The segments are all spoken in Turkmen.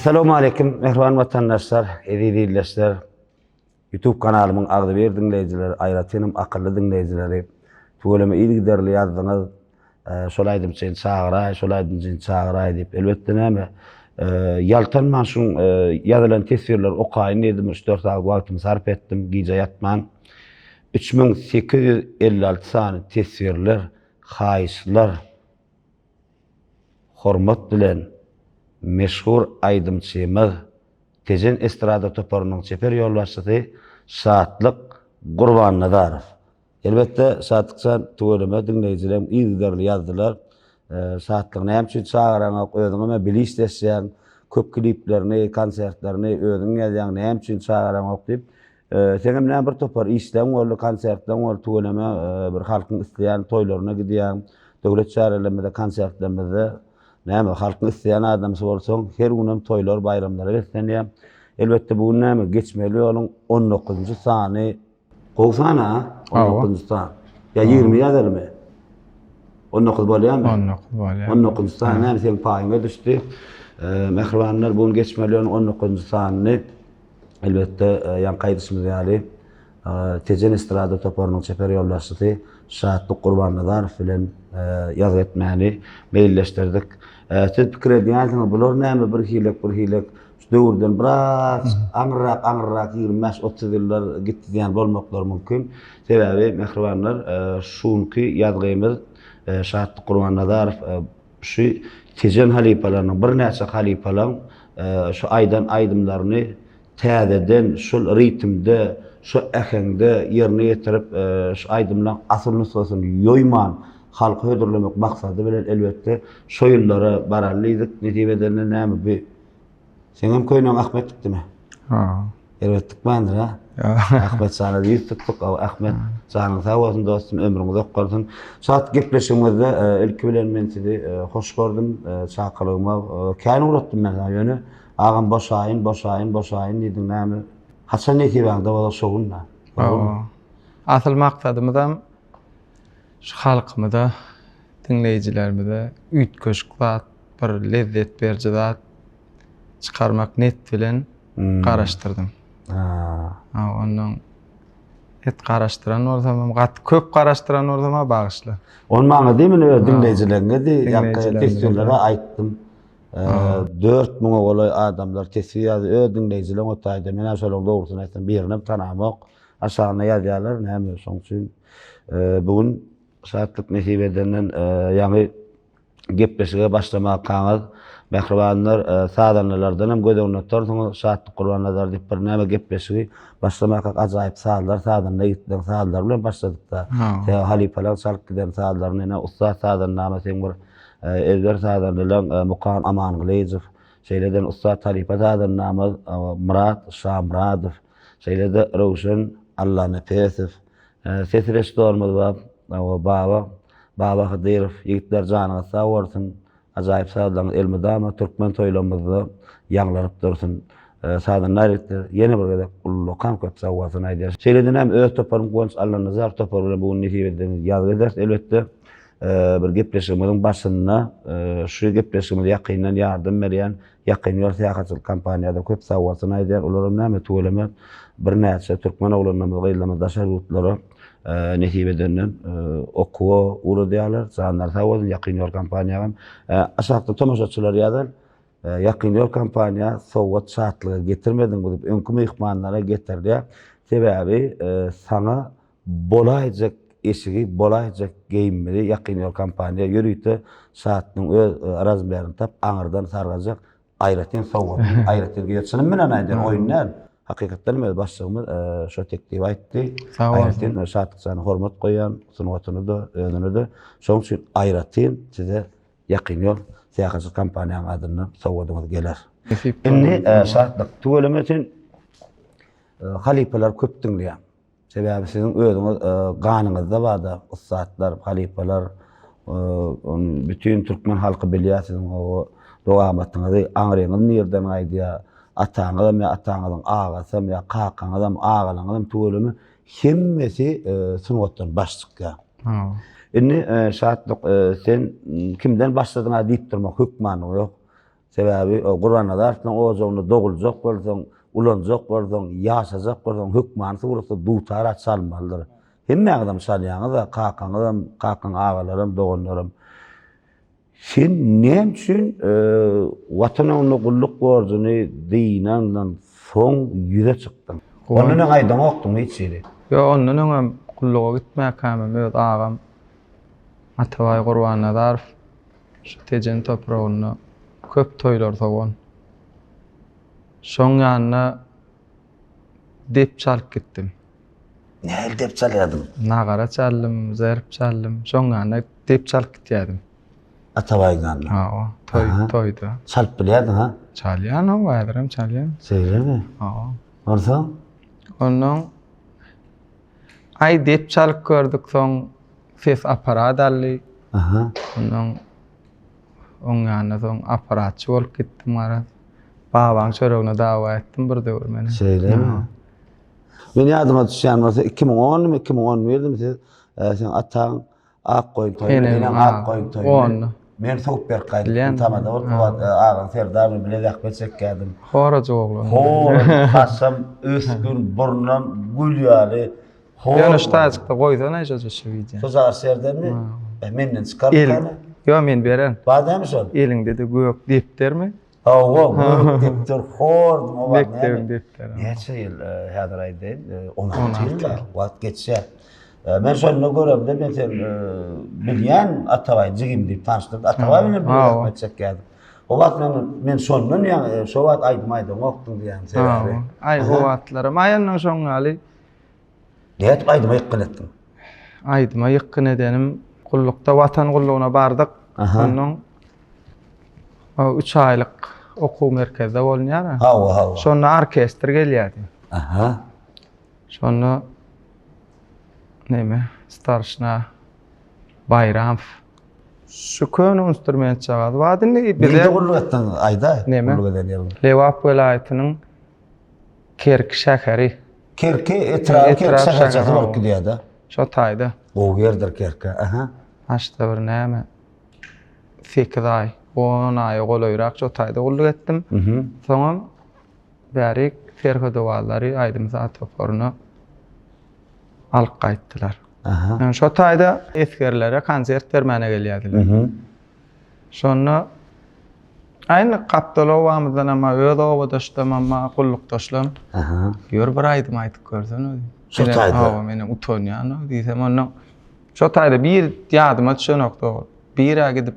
Esselamu aleyküm mehriban vatandaşlar, izleyiciler. YouTube kanalımın ağzı bir dinleyiciler, ayratenim akıllı dinleyicileri. Tuğulama ilgiderli yazdınız. Solaydım sen çağıray, solaydım sen çağıray deyip. Elbette neyme? Yaltanman şun yazılan tesvirler okayın dedim. 3-4 saat vaktimi sarf ettim. Gece yatman. 3856 sani tesvirler, hayışlar, hormat bilen meşhur aydımçımız Tejen Estrada toparının çeper yollaşısı Saatlık Gurbannadarov. Elbette Saatlıksan tuğulama dinleyicilerim ilgilerli yazdılar. Saatlık näme üçin çağıraňa özüňe bilis desýän köp kliplerini, konsertlerini özüň ýazýan näme üçin çağıraňa diýip senem näme bir topar işlem boldy, konsertler boldy, tuğulama bir halkyň isleýän toýlaryna gidýän, döwlet çarelerinde, konsertlerinde näme halkyň isleýän adamsy bolsaň her günüm toýlar, bayramlara geçsenýär. Elbette bu näme geçmeli ýoluň 19-njy sany. Gowsana 19-njy sany. Ya 20 ýazarmy? 19 bolýarmy? 19 bolýar. 19-njy sany näme sen paýyňa düşdi. Mehribanlar bunu geçmeli ýoluň 19-njy sanyny elbette ýan gaýdysymyz ýaly Tejen Estrada toparynyň çeper ýollaşysy Saatlyk Gurbannadarov bilen ýaz etmäni meýilleşdirdik. Siz pikir edýänsiňiz, bular näme bir hilek döwürden biraz aňyrak 25-30 ýyllar gitdi diýen bolmaklar mümkin. Sebäbi mehribanlar şunky ýazgymyz Saatlyk Gurbannadarov şu Tejen halipalarynyň bir näçe halipalaryň şu aýdan aýdymlaryny täzeden şol ritmde, şu ähengde ýerine ýetirip şu aýdymlaryň asyl nusgasyny ýoýman halky hödürlemek maksady bilen elbette şu ýyllara barallydyk. Netibeden näme bir senem köýnüň Ahmet gitdimi? Ha. Elbette bandyr ha. Ahmet sana ýüz tutdyk, Ahmet sanyň sag bolsun dostum, ömrüňiz okgardyň. Saat gepleşigimizde ilki bilen men sizi hoş gördüm, çakylygyma kän uratdym men ýöne. Ağam boşayın diýdiň näme? Haçan netibaňda bola şogunna. Asyl maksadymyzam şu halkymyza, dinleýijilerimize üýtgeçik zat, bir lezzet berji zat çıkarmak net bilen garaşdyrdym. Ondan et garaşdyran bolsam, köp garaşdyran bolsam bagyşly. On maňa diýmini dinleýijilerine testirlere aýtdym. 4000 golay adamlar tesir ýazy, dinleýijiler otaýdy. Men şolary dogrusyny aýtsam, birini tanamak, aşagyna ýazýarlar, näme şoň üçin bugün Saatlyk nesibedenden ýa-ni gepleşige başlamak kaňyz mehribanlar sadanlardan hem gödegine torsuň Saatlyk Gurbannadarov diýip bir näme gepleşigi başlamak ajaýyp sadanyna gitdiň sadlar bilen başladykda. Halipalar çalyp giden sadlaryny näme usta sadanyna sen bir Elber sadanyla Mukan Amanglyjew, şeýleden usta halipa sadanyna Murat Şamradow, şeýlede Rowşan Allanefesew, sesreş dormady Baba Hydyrov, ýigitler janyňyz sag bolsun. Ajaýyp sadanyň elmydama türkmen toýlamyzda ýaňlanyp dursun. Sadanylar ýene bir gede ullukan köp sawwasyny aýdýar. Şeýleden hem öz toparym goňç Allanazar topary bu nesibeden ýaz eder. Elbette bir gepleşigimiň başynda şu gepleşigimiz ýakyndan ýardym berýän ýakyn ýol syýahatçylyk kampaniýada köp sawwasyny aýdýar. Olaryň näme tuğulama bir näçe türkmen oglanlarymyz gaýlama daşar ýurtlary nesibeden okuwa urudyarlar. Sanlar sawwasyny ýakyn ýol kampaniýagam aşakda tomaşaçylar ýazar. Ýakyn ýol kampaniýa sowgat şartlygy getirmediň diýip öňkü mehmanlara getirdi. Sebäbi sana bolaýjak eşigi, bolaýjak geýinmeli ýakyn ýol kampaniýa ýürüýte saatnyň öz arazlaryny tap aňyrdan sargajak aýratyn sowgat aýratyn geçinim menen aýdýar oýunlar. Hakykatdan men başlygymyz şo teklip aýtdy. Aýratyn saatlygyny hormat goýan, sunuwatyny da, özüni de. Şoň üçin aýratyn size ýakyn ýol syýahatçylyk kampaniýanyň adyny sowgadyňyz geler. Indi saatlyk tuğulama üçin halipalar köp dinleýär. Sebäbi sizin özüňiz ganyňyzda barda ustatlar, halipalar, bütün türkmen halky bilýär sizin o dogamatyňyzy, aňryňyz nerden aýdýar, ataňyz, ataňyzyň agasy, kakaňyz, agalyňyz tuğulamy hemmesi sunwatdan başlykka. Indi Saatlyk sen kimden başladyň diýip durmak hükmany ýok. Sebäbi o Gur'ana dartdan ozogunda dogulacak bolsaň, ulanjak bolsaň, ýaşajak bolsaň hükmany surata dutar açalmalydyr. Hemme adam salýaňy da, kakan agalarym, doganlarym. Sen näme üçin watanyňy gulluk borjuny diýnandan soň ýüze çykdyň? Onuň aýdan okdyň hiç ýeri. Yo, ondan öňem gulluga gitmäk kämem öz agam Atabay Gurbanazarov şu tejen topragyny köp toýlar togan. Şoň ýanyna dep çalyp gitdim. Näme dep çalýardym? Nagara çaldym, zerp çaldym. Şoň ýanyna dep çalyp gitýärdim. Atabaýgan. Ha, toýda. Çalyp bilýärdiň ha? Çalýan o wagdarym çalýan. Seýlemi? Ha. Barsa? Ondan ay dep çalyp gördük soň ses aparat aldy. Aha. Ondan oň ýanyna soň aparatçy bolup gitdim ara. Babaň çöregine dawa etdim bir döwür meni. Seýlemi? Men ýadyma düşýän bolsa 2010 berdim siz sen ataň Akkoyun toýuny, Akkoyun toýuny. Men soňup ber gaýdyp tamada bolup agaň Serdarmy bilek beçekkädim. Horajy oglan. Hasam ösgün burnam gülýäli. Ýa-ni ştaýykda goýsa näçe şu video. Sozar Serdarmy menden çykarýan. Yo, men beren. Badamy şol. Eliňde de göýök deptermi? Awa, göýök depter hordum o wagt. Mektebin depteri. Näçe ýyl häzir aýdyn? 16 ýyl wagt geçse. Men şonu göremde men sen bilýän Atabay jigim diýip tanışdyk. Atabay bilen bilýän çekýärdim. O wagt men şondan ýa şo wagt aýdym okdyň diýen sebäbi. Ay o wagtlaram aýanyň şoň gali. Näet aýdym ýykyn etdim. Aýdyma ýykyn edenim gullukda watan gullugyna bardyk. Ondan 3 aýlyk okuw merkezde bolýar. Ha. Şonda orkestr gelýärdi. Aha. Şonu neme? Starşna Bayram. Şu köni instrument çalady. Wady bize gulluk etdiň aýda. Gulluk edenler. Lewap welaýatynyň Kerki şäheri. Kerki Kerki şäheri bolup gidýär-de. Şo taýda. O ýerdir Kerki. Aha. Haşta bir näme? 8 aý, 10 aý golaýrak şo taýda gulluk etdim. Soňam bärik ferhodowallary aýdym zat toporuny alyp gaýtdylar. Aha. Şo taýda eskerlere konsert bermäne gelýärdiler. Şonu aýny Kapdalowamyzdan ama öz obadaşdam ama gullukdaşlam. Aha. Ýör bir aýdym aýtyp görsen. Şo taýda. Ha, meni utonýan diýsem onu. Şo taýda bir ýadyma düşenokda. Bir gidip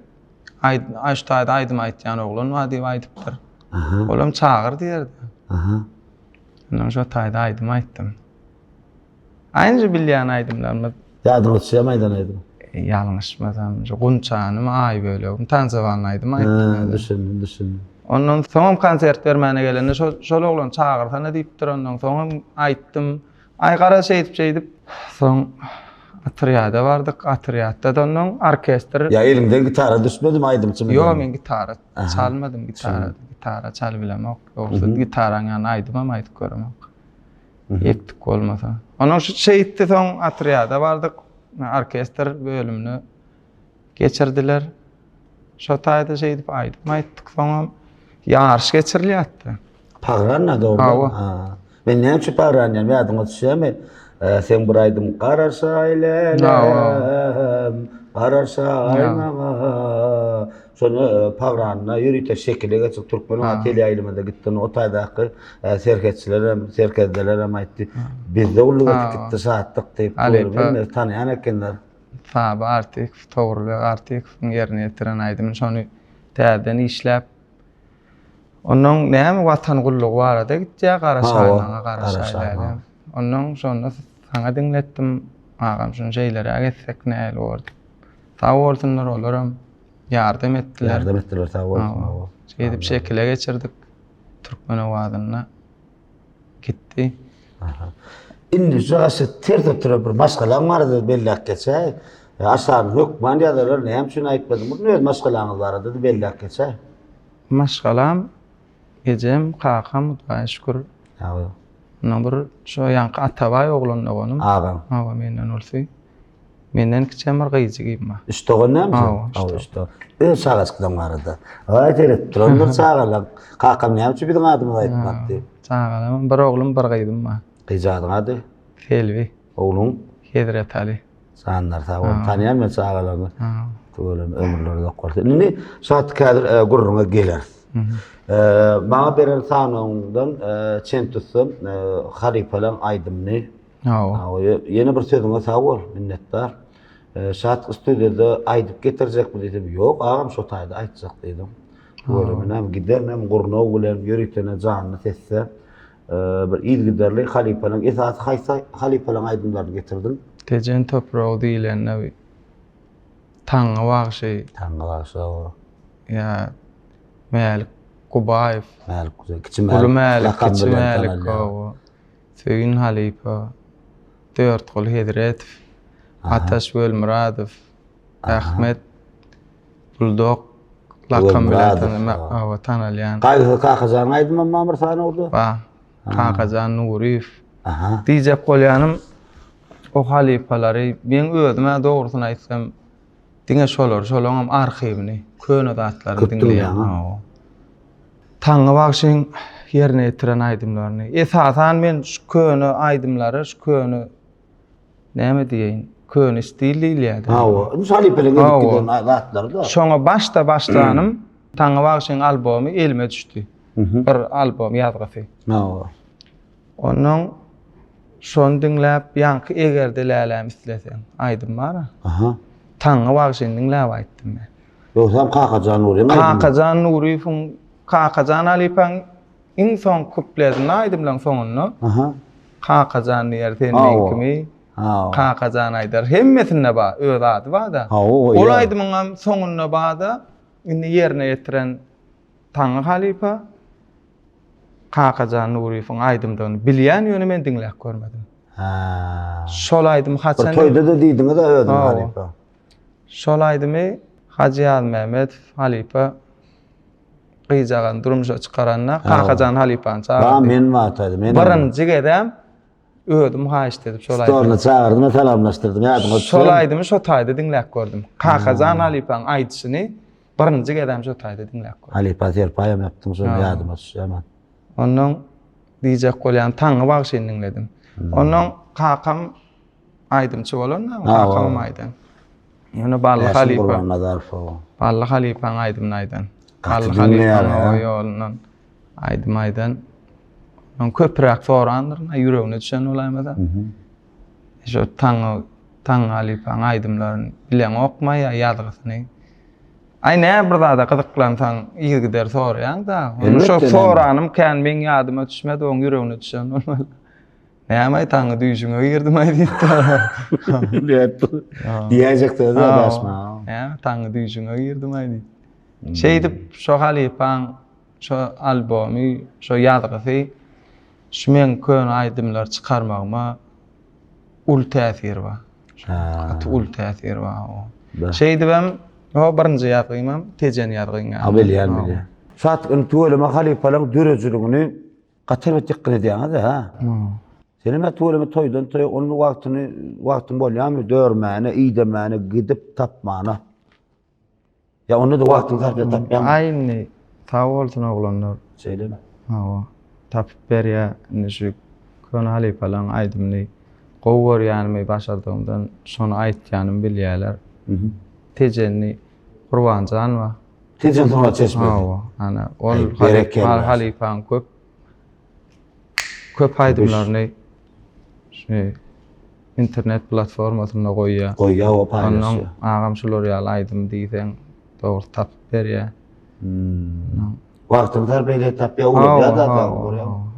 aýtaýda aýdym aýtýan oglan wadi aýdypdyr. Aha. Olam çağır diýerdi. Aha. Ondan şo taýda aýdym aýtdym. Aýnja bilýän aýdymlarmy ýadyma düşýär maýdan aýdym. Ýalňyşmasam, Gunçanymy aý bölegi, Tansawalyny aýdym aýtdym. Düşündüm. Ondan soňam konsert bermäne gelende şol oglan çağırsana diýipdir, ondan soňam aýtdym. Ay gara şeýdip soň atriýada bardyk, atriýatda da ondan orkestr. Ya elimden gitara düşmedim aýdymçy. Yo, men gitara çalmadym, gitara çal bilemok. Ýogsa gitaraň ýany aýdym ama aýdyp göremok. Ýekdik bolmasa. Onuň şu şeýitde soň atriýada bardyk, orkestr bölümini geçirdiler. Şo taýda şeýdip aýdyk, soňam ýarş geçirilýärdi. Pagranna dogry. Ha. Men näme üçin pagranýam? Ýadyma düşýärmi? Sen bir aýdym gararsa aýlem, gararsa aýnaga. Şonu pagranna ýürüýte şekilde geçip Türkmen tele aýlymynda gitdim. O taýdaky serkezdeler hem aýtdy. Bizde ulluk etdik, saatlyk diýip görmän tanýan ekenler. Tabi artyk, togruly artyk ýerine ýetiren aýdym. Şonu täzeden işläp onun näme watan gullugy barada gitjä garaşaýlaryna. Onun şonu saňa dinletdim. Agam şunu şeýlere getsek näle boldy. Sag bolsunlar olaram. Yardım ettiler. Sağ olsun. Şeýdip şekile geçirdik. Türkmen owadyna gitdi. Aha. Indi şaşy tertip bir maşgalan bardy bellek geçe. Aşan hukman ýazylar näme üçin aýtmadym? Bu öz maşgalaňyz bardy bellek geçe. Maşgalam gecem kakam Hudaýa şükür. Ha. Number şo ýanky Atabay oglanyň ogunum. Agam. Agam menden olsa. Menden kiçemir gyýjy gibime. İşte o näme? Awa, işte. Şagaçkydan barada. Ay telefonlar şagalan. Kakam näme üçin biziň adymy aýtmapdy? Çağalam bir oglum bir gyýdym ma. Gyjadyň ady? Helbi, Oğlum Hedret Ali. sanlar sağ ol. Tanıyan men şagalarny. Ha. Böyle ömürlerde qalsa. Indi saat kadir gurruna geler. Bana beren sanığından çentusum haripalan aydımni. Yeni bir sözüne sağ ol, minnettar. Saat stüdyoda aydıp getirecek mi dedim. Yok, ağam şu tayda aytacak dedim. Böyle men gider nem gurruna bilen yürütene canlı sesse bir il giderli haripalan esas haysa haripalan aydımlarını getirdim. Tejen toprağı diýilen näbi? Taňa wagşy. Taňa wagşy. Ya Mälik Kubayev. Mälik güzel. Kiçi Mälik, kiçi Mälik o. Söýün Halipa. Dörtgul Hedretov. Ataş Wölmuradov. Ahmet Buldok. Lakam bilen tanalýan. Gaýgy Kakazan aýdym mamar sany oldu. Ba. Kakazan Nuriyev. Diýjek bolýanym o halipalary ben özüme dogrusyny aýtsam diňe şolaryň arhivini, köne zatlaryny dinleýän. Taňa wagşyň ýerine ýetiren aýdymlaryny. Esasan men şu köne aýdymlary, şu köne näme diýeň, köne stilliýärdi. O, halipalaryň giden zatlar da. Şoňa başlanym Taňa wagşyň albomy elime düşdi. Bir albom ýazgysy. Onuň şonu dinläp ýanky egerde läläm isleseň aýdym bara. Taňa wagşyň dinläp aýtdym men. Ýoksam Kakazan Nuriýew aýdym. Kakazan Nuriýewiň Kakazan Alipaň iň soň kupletini aýdymlaň soňuny. Kakazan ýerden kimi. Kakazan aýdar hemmesine ba öz ady bada. Ol aýdymyň soňuny bada indi ýerine ýetiren Taňa Halipa Kakazan Nuriýewiň aýdymdygyny bilýän ýöne men dinläp görmedim. Şol aýdym haçan. Toýda da diýdiňiz da özüm Halipa. Şol aýdymy Hacı Mehmet Halipa gyýjagan durmuşa çykaranna Kakazan Halipaň çağırdy. Ba men wagtady. Men birinji gedem özüm haýyş edip şol aýdym. Storna çağırdım, salamlaşdyrdım. Ýadyma düşdi. Şol aýdymy şo taýda dinläp gördüm. Kakazan Halipaň aýdyşyny birinji gedem şo taýda dinläp gördüm. Halipa terpayam yapdym, şol ýadyma düşdi hemen. Onuň diýjek bolýan Taňa wagşyny dinledim. Onuň kakam aýdymçy bolanna, kakam aýdym. Ýöne Bally Halipa. Bally Halipaň aýdymy aýdym. Bally Halipaň ýolundan aýdym. Onuň köpräk sorandyr, ýüregine düşen olaýmada. Şo Taňa Halipaň aýdymlaryny bilen okmaýa ýazgysyny. Ay ne burada da kızıklansan iyi gider sorayan da. Onu şu soranım kän men ýadyma düşmedi, oň ýüregine düşen normal. Näme Taňa düýşüňe girdim aýdy. Diýejekdi de başma. Ya Taňa düýşüňe girdim aýdy. Şeýdip şo Halipaň şo albomy, şo ýazgysy şu men köne aýdymlar çykarmagyma ul täsir bar. Ul täsir bar. Şeýdibem o birinji ýapymam tejen ýargyňa. Bilýän. Şat tuweleme Halipalaryň dörejligini gatar etdik edýän da. Senem tuweleme toýdan toýa onu wagtyň bolýarmy dörmäne, iýdemäne, gidip tapmana. Ya onu da wagtyň sarp tapýan. Aýny tawolsun oglanlar. Şeýlemi? Tapyp berýär, şu köne Halipalaryň aýdymny gowar ýanymy başardygymdan şonu aýtýanym bilýärler. Tejenni Qurbanjan wa. Tejen sonra çeşmedi. Ana ol Halipaň köp aýdymlaryny internet platformasyna goýýar. O paýlaşýar. Agam şolary aýdym diýsen dogry tapyp berýär. Wagtyň tarbeýle tapýar bolýar da.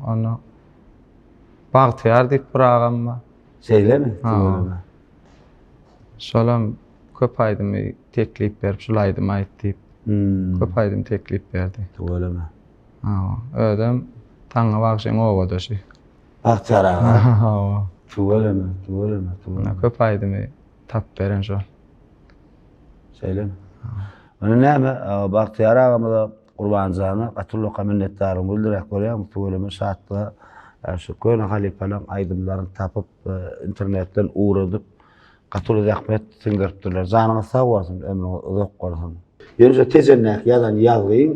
Ana Bagtyar diýip bir agam bar. Şeýlemi? Şolam köp aýdymy teklip berip şol aýdymy aýtdyp. Köp aýdym teklip berdi. Öylemi? Ödem Taňa wagşyň owadyşy. Bagtyar aga. Öylemi? Köp aýdymy tap beren şol. Şeýlemi? Onu näme? Bagtyar agamy da Qurbanjana gatullyka minnetdarlygymy bildirek bolýar. Öylemi şatda şu köne Halipalaryň aýdymlaryny tapyp internetden uğradyp Gatul rahmet singiripdirler. Janyňyz sag bolsun, ömrüň uzak bolsun. Ýöne tejennek ýadan ýazgyň,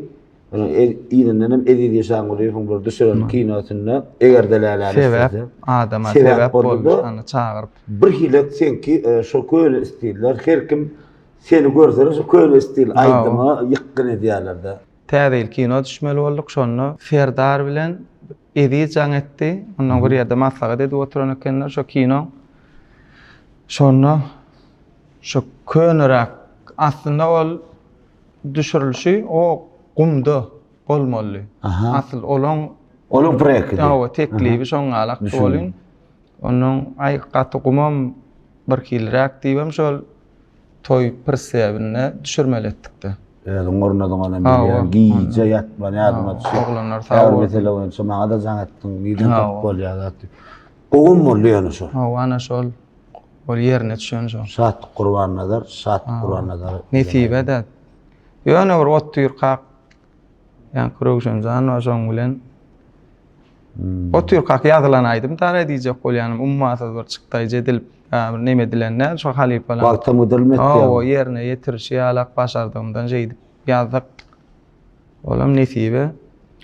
ýa-da edil ýaşan goýuň bir düşüren kinosyny egerdelerler. Sebäp adama sebäp bolmuş, any çagyryp. Bir hilek senki şo köýle istiller, her kim seni görse şo köýle istil aýdymy ýykgyn edýärler-de. Täze kino düşmeli bolduk, şonu Ferdar bilen Edi jaň etdi. Ondan bir ýerde maslahat edip oturan ekenler şo kino. Şonu şo könürak aslında ol düşürilşi o gumda bolmaly. Asıl olan projekt. Ýa teklibi şoň alak bolyn. Onuň aýgaty gumam bir kilrak diýbem şol toy persebine düşürmeli etdikde. Ornadan ana bir giýje ýatman ýadyma düşüp. Oglanlar sag bolsun. Mesela şu maňa da jaň etdiň, niden top bolýar. Ogum bolýar şo. Ana şol ol ýerine düşen şo. Şat Qurbanadar, şat Qurbanadar. Nesibe de. Ýöne bir ot ýurkak. Ýa kuruşan jan we şoň bilen. Ot ýurkak ýazylan aýdym, tara diýjek bolýanym, ummaty bir çykdy jedil neme dilenler şo halipalar. Wagta müdürmet ýa. O ýerine ýetirişi alak başardymdan jeýdip ýazdyk. Olam nesibe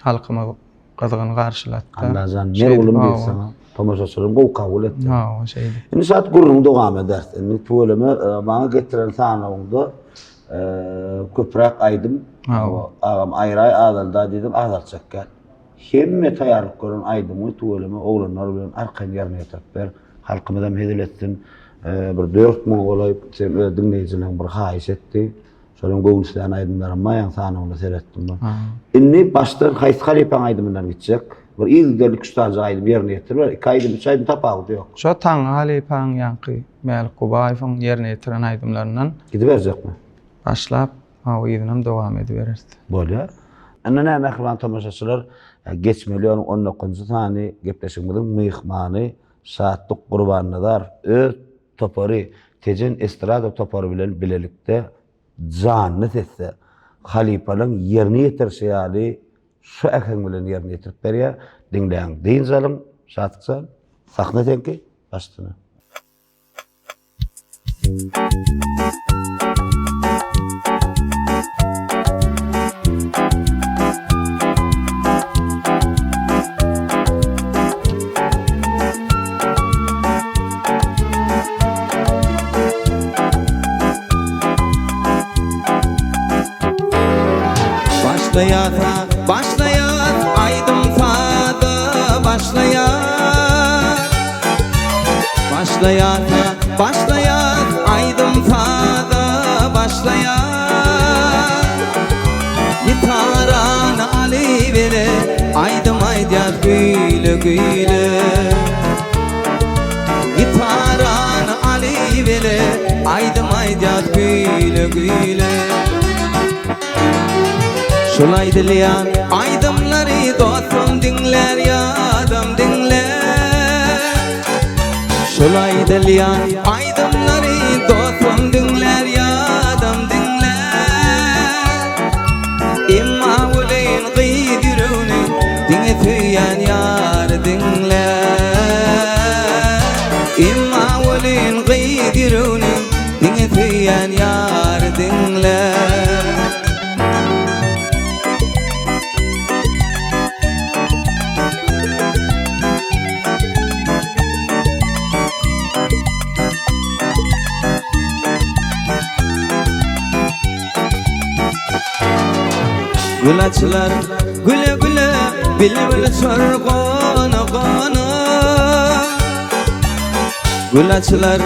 halkyma gyzygyny garşylatdy. Allah'tan ne ulum diýsen, tomaşaçylarym gow kabul etdi. Ha, o şeydi. Indi saat gurrun dogam edersin. Indi tuweleme maňa getiren sanawyňda köprek aýdym. Agam aýray adalda diýdim, adal çekkä. Hemme taýarlyk gören aýdym, tuweleme oglanlar bilen arkaň ýerine ýetip ber. Halkymyzdan hedil etdim. Bir 4000 golayıp sen dinleýijileň bir haýyş etdi. Şonuň gowunçlaryny aýdymlaryň maýan sanawyny seretdim ben. Indi başdan haýsy halipaň aýdymyndan gitjek. Bir ilgirlik ustajy aýdym ýerine ýetirip, 2 aýdym, 3 aýdym tapagy ýok. Şo taň halipaň ýanky Mälik Gubaýewiň ýerine ýetiren aýdymlaryndan gidip berjekmi? Başlap, o ýerinem dowam ediberdi. Bolýar. Anna näme ähli tamaşaçylar geçmeli onun 19-njy sany gepleşigimiziň myhmany Şatlyk Gurbannadar öz topary tejen estrada topary bilen bilelikde janyny sesse halipanyň ýerine ýetirşi ýaly şu ähli bilen ýerine ýetirip berýär. Dinleýän diýin zalim şatyksa sahna tenki başdyny. Başlayat aydın sada başlayat aydın sada başlayat gitaran ali vere aydım aydiyat güyle güyle gitaran ali vere aydım aydiyat güyle güyle şolay dileyen aydımları dostum dinler yadım dinler. Şolay dileyen aydımları dostum dinler yadım dinler. İmma uleyin gıydiruni dinleyen yar dinler. İmma uleyin gıydiruni dinleyen yar dinler. Gulaçlar güle güle bilbil sorgana gana. Gulaçlar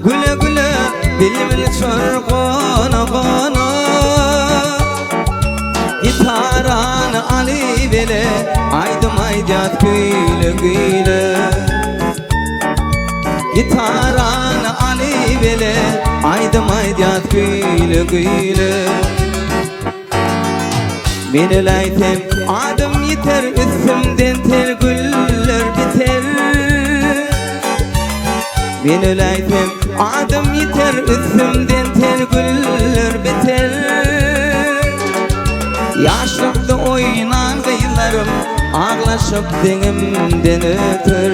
güle güle bilbil sorgana gana. Gitaran ali bile aydım aydat güle güle. Gitaran ali bile aydım aydat güle güle. Meni laytem adım yeter üstümden ter güller biter. Meni laytem adım yeter üstümden ter güller biter. Yaşlıkta oynan gıylarım ağlaşıp denimden öter.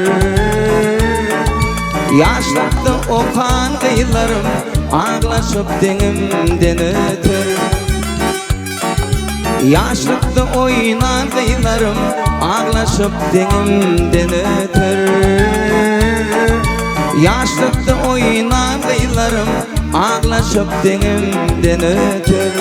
Yaşlıkta okan kıyılarım ağlaşıp denimden ötür. Yaşlıkta oynan kıyılarım ağlaşıp denimden ötür. Yaşlıkta oynan kıyılarım ağlaşıp denimden ötür.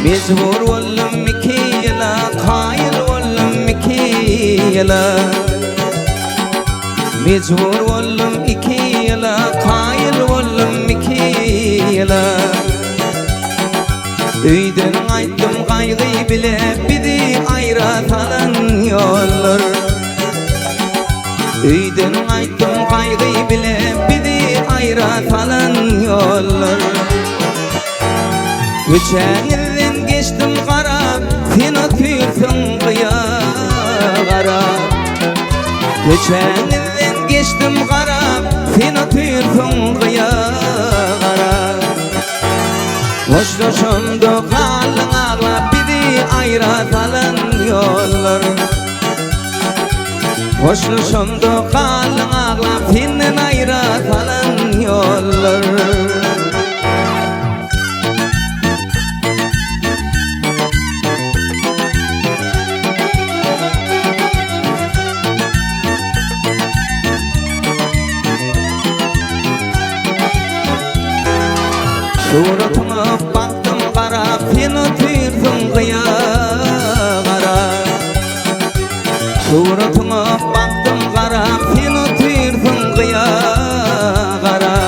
Mecbur oldum iki yıla, kayıl oldum iki yıla. Mecbur oldum iki yıla, kayıl oldum iki yıla. Üydün aytdım kaygı bile, bizi ayratan yollar. Üydün aytdım kaygı bile, bizi ayratan yollar. Üçenirden geçtim kara, sen atıyorsun kıya kara. Üçenirden geçtim kara, sen atıyorsun kıya kara. Hoşlaşımdı kalın ağla, bizi ayratan yollar. Hoşlaşımdı kalın ağla, senden ayratan yollar. Suratına baktım kara, sen atıyorsun kıya kara. Suratına baktım kara, sen atıyorsun kıya kara.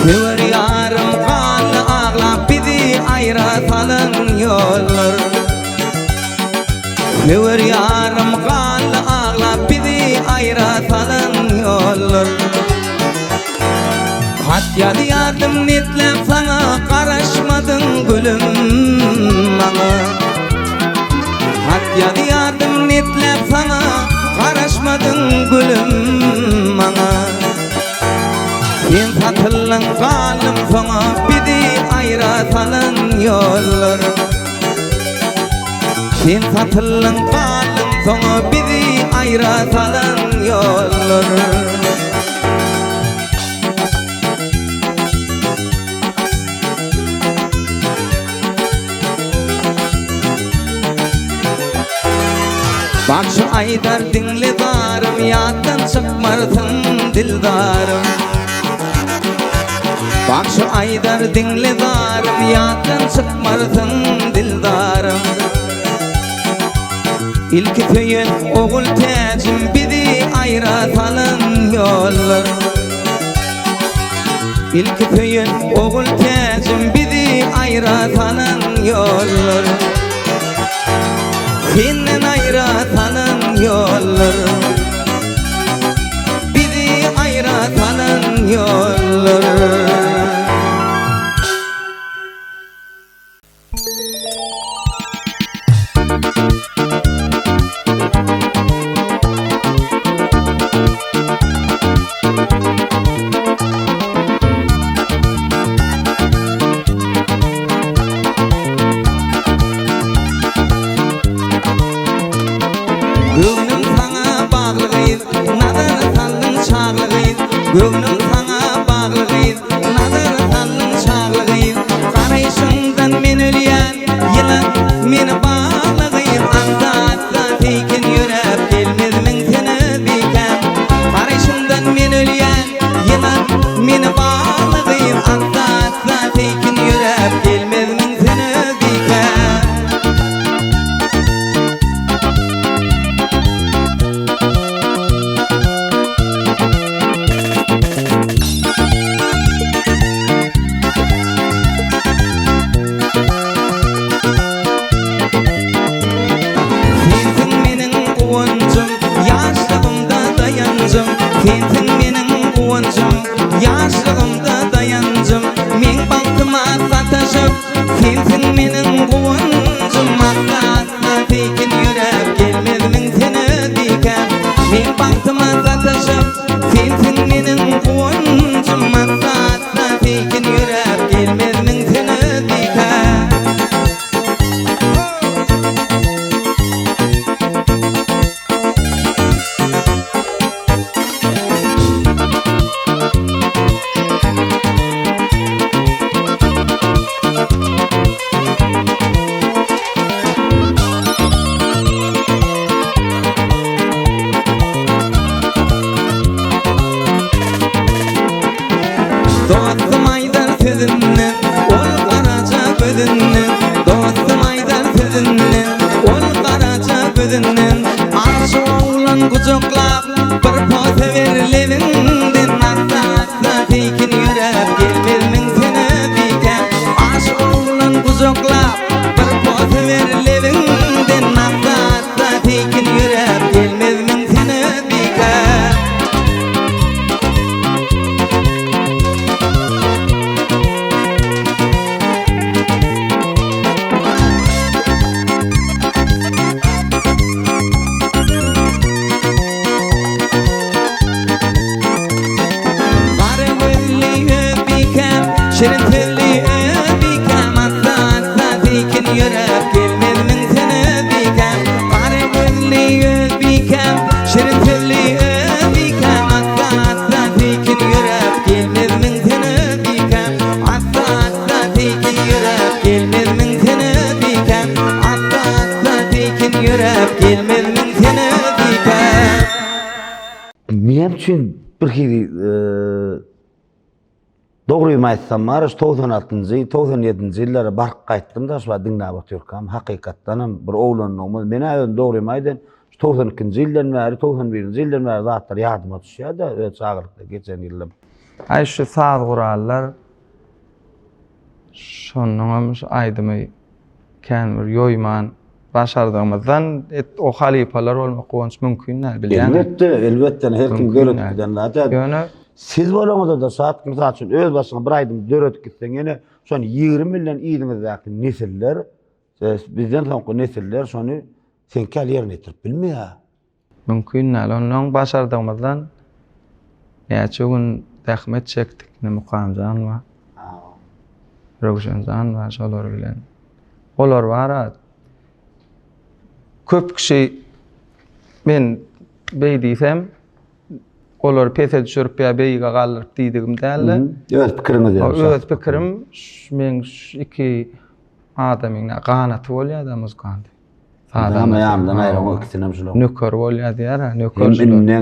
Sever yarım kanlı ağla, bizi ayratan yollar. Sever yarım kanlı ağla, bizi ayratan yollar. Hat yardım etlem sana, karışmadın gülüm bana. Hat yardım etlem sana, karışmadın gülüm bana. Sen satıldın kalım sana, bizi ayratan yollar. Sen satıldın kalım sana, bizi ayratan yollar. Bak şu Aydar dinle darım, yaddan çıkmarsın dildarım. Bak şu Aydar dinle darım, yaddan çıkmarsın dildarım. İlk köyün oğul tecim, bizi ayratan yollar. İlk köyün oğul tecim, bizi ayratan yollar. Senden ayratan yollar, bizi ayratan yollar. Gönlüm sana bağlıyız, nazar sandın çağlıyız. Gönlüm sana bağlıyız, nazar sandın çağlıyız. Karayışından men ölüyen, yılan meni bağlıyız. Anda atsa teyken yürep, gelmez min seni diken. Karayışından men ölüyen, yılan meni bağlıyız. Anda atsa teyken yürep, gelmez min seni diken. kucaklap bir poza verilenden Naqsa tekin yürep gelmezmin seni bikem Aşık oğlan kucaklap bir poza verilenden Naqsa tekin yürep gelmezmin seni bikem Şirin telli öbikem Asla tekin yürep gelmezmin seni bikem Kare gözli öbikem Şirin telli öbikem Asla tekin yürep gelmezmin seni bikem Asla tekin yürep gelmezmin seni bikem Asla tekin yürep gelmezmin seni bikem Benim için bir kere doğruyu aýtsam bar 96-njy 97-nji ýyllara bark gaýtdym da şu dinläp oturkam hakykatdanam bir oglanyň mene öň doğruyu aýdym 92-nji ýyldan bäri 91-nji ýyldan bäri zatlar ýardyma düşýär da öz çagyrlykda geçen ýyldym. Ay şu saat gurallar şonunam aýdymy känmir ýoýman başardığımızdan o halipalar olmak goňç mümkin näl bilýän. Elbetde her kim göretmeden zaten. Siz bolağında da saat misal üçün öz başına bir aýdym döretip gitsen ýene şonu 20 milyon ýylyňyzdäki nesiller bizden soňky nesiller şonu senkel ýerine ýetirip bilmeýär. Mümkin näl onuň başardığımızdan näçe gün tähmet çekdik ne mukamjan wa. Rowşanjan wa şolar bilen. Olar bara köp kişi men beýdiýsem olar pese düşürüp ýa beýige galyp diýdigim däl. Öz pikiriňiz ýa. Öz pikirim men iki adamyň ganaty bolýar da muzkandy. Adam ýamdan aýryp ikisinem şular. Nökör bolýar diýär, nökör.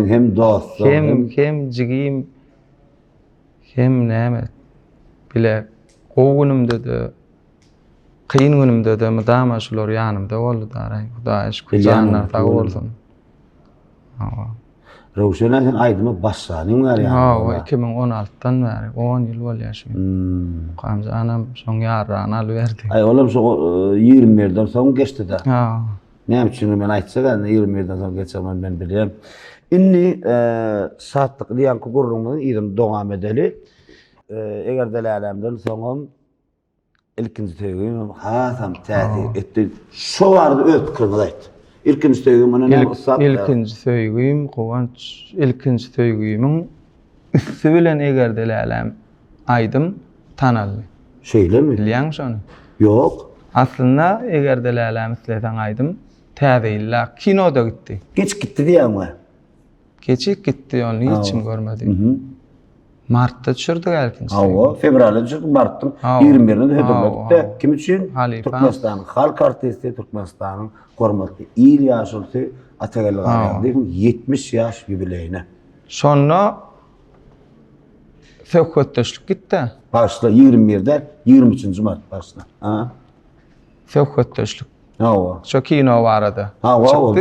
Hem dost, hem jigim hem näme bile gogunumda da kıyın günümde de madama şular ýanymda boldy da Hudaýa şükür jannar taý bolsun. Rowşana sen aýdymy başlanyň bar ýa. 2016-dan bäri 10 ýyl bolýar şu. Gamza anam şoň ýarrany alyberdi. Ay olam şu 20 ýyldan soň geçdi da. Ha. Näme üçin men aýtsa da 20 ýyldan soň geçýän men bilýän. Inni saatlyk diýen gurrunmy ýerim dogam edeli. Eger delalamdan soňam ilkinji töýgüm hasam täsir etdi. Şo barada öz pikirimi aýtdy. İlkinji töýgüm mene näme ysap? İlkinji töýgüm gowanç ilkinji töýgümiň üstü bilen eger delalam aýdym tanaldy. Şeýlemi? Bilýän şonu? Ýok. Aslynda eger delalam isleten aýdym täze illa kinoda gitdi. Geç gitdi diýäňmi? Geçik gitti onu hiçim görmedim. Mart'ta düşürdük ilkinci. Fevralda düşürdük Mart'tın 21'inde hedefledik. Kim için? Türkmenistan'ın halk artisti, Türkmenistan'ın hormatly İl ýaşulty Atagali Gaýardyň 70 ýaş ýubileyine. Sonra Fevkötdeşlik gitdi. Başla 21'de 23. Mart başla. Fevkötdeşlik. Şo kino barada.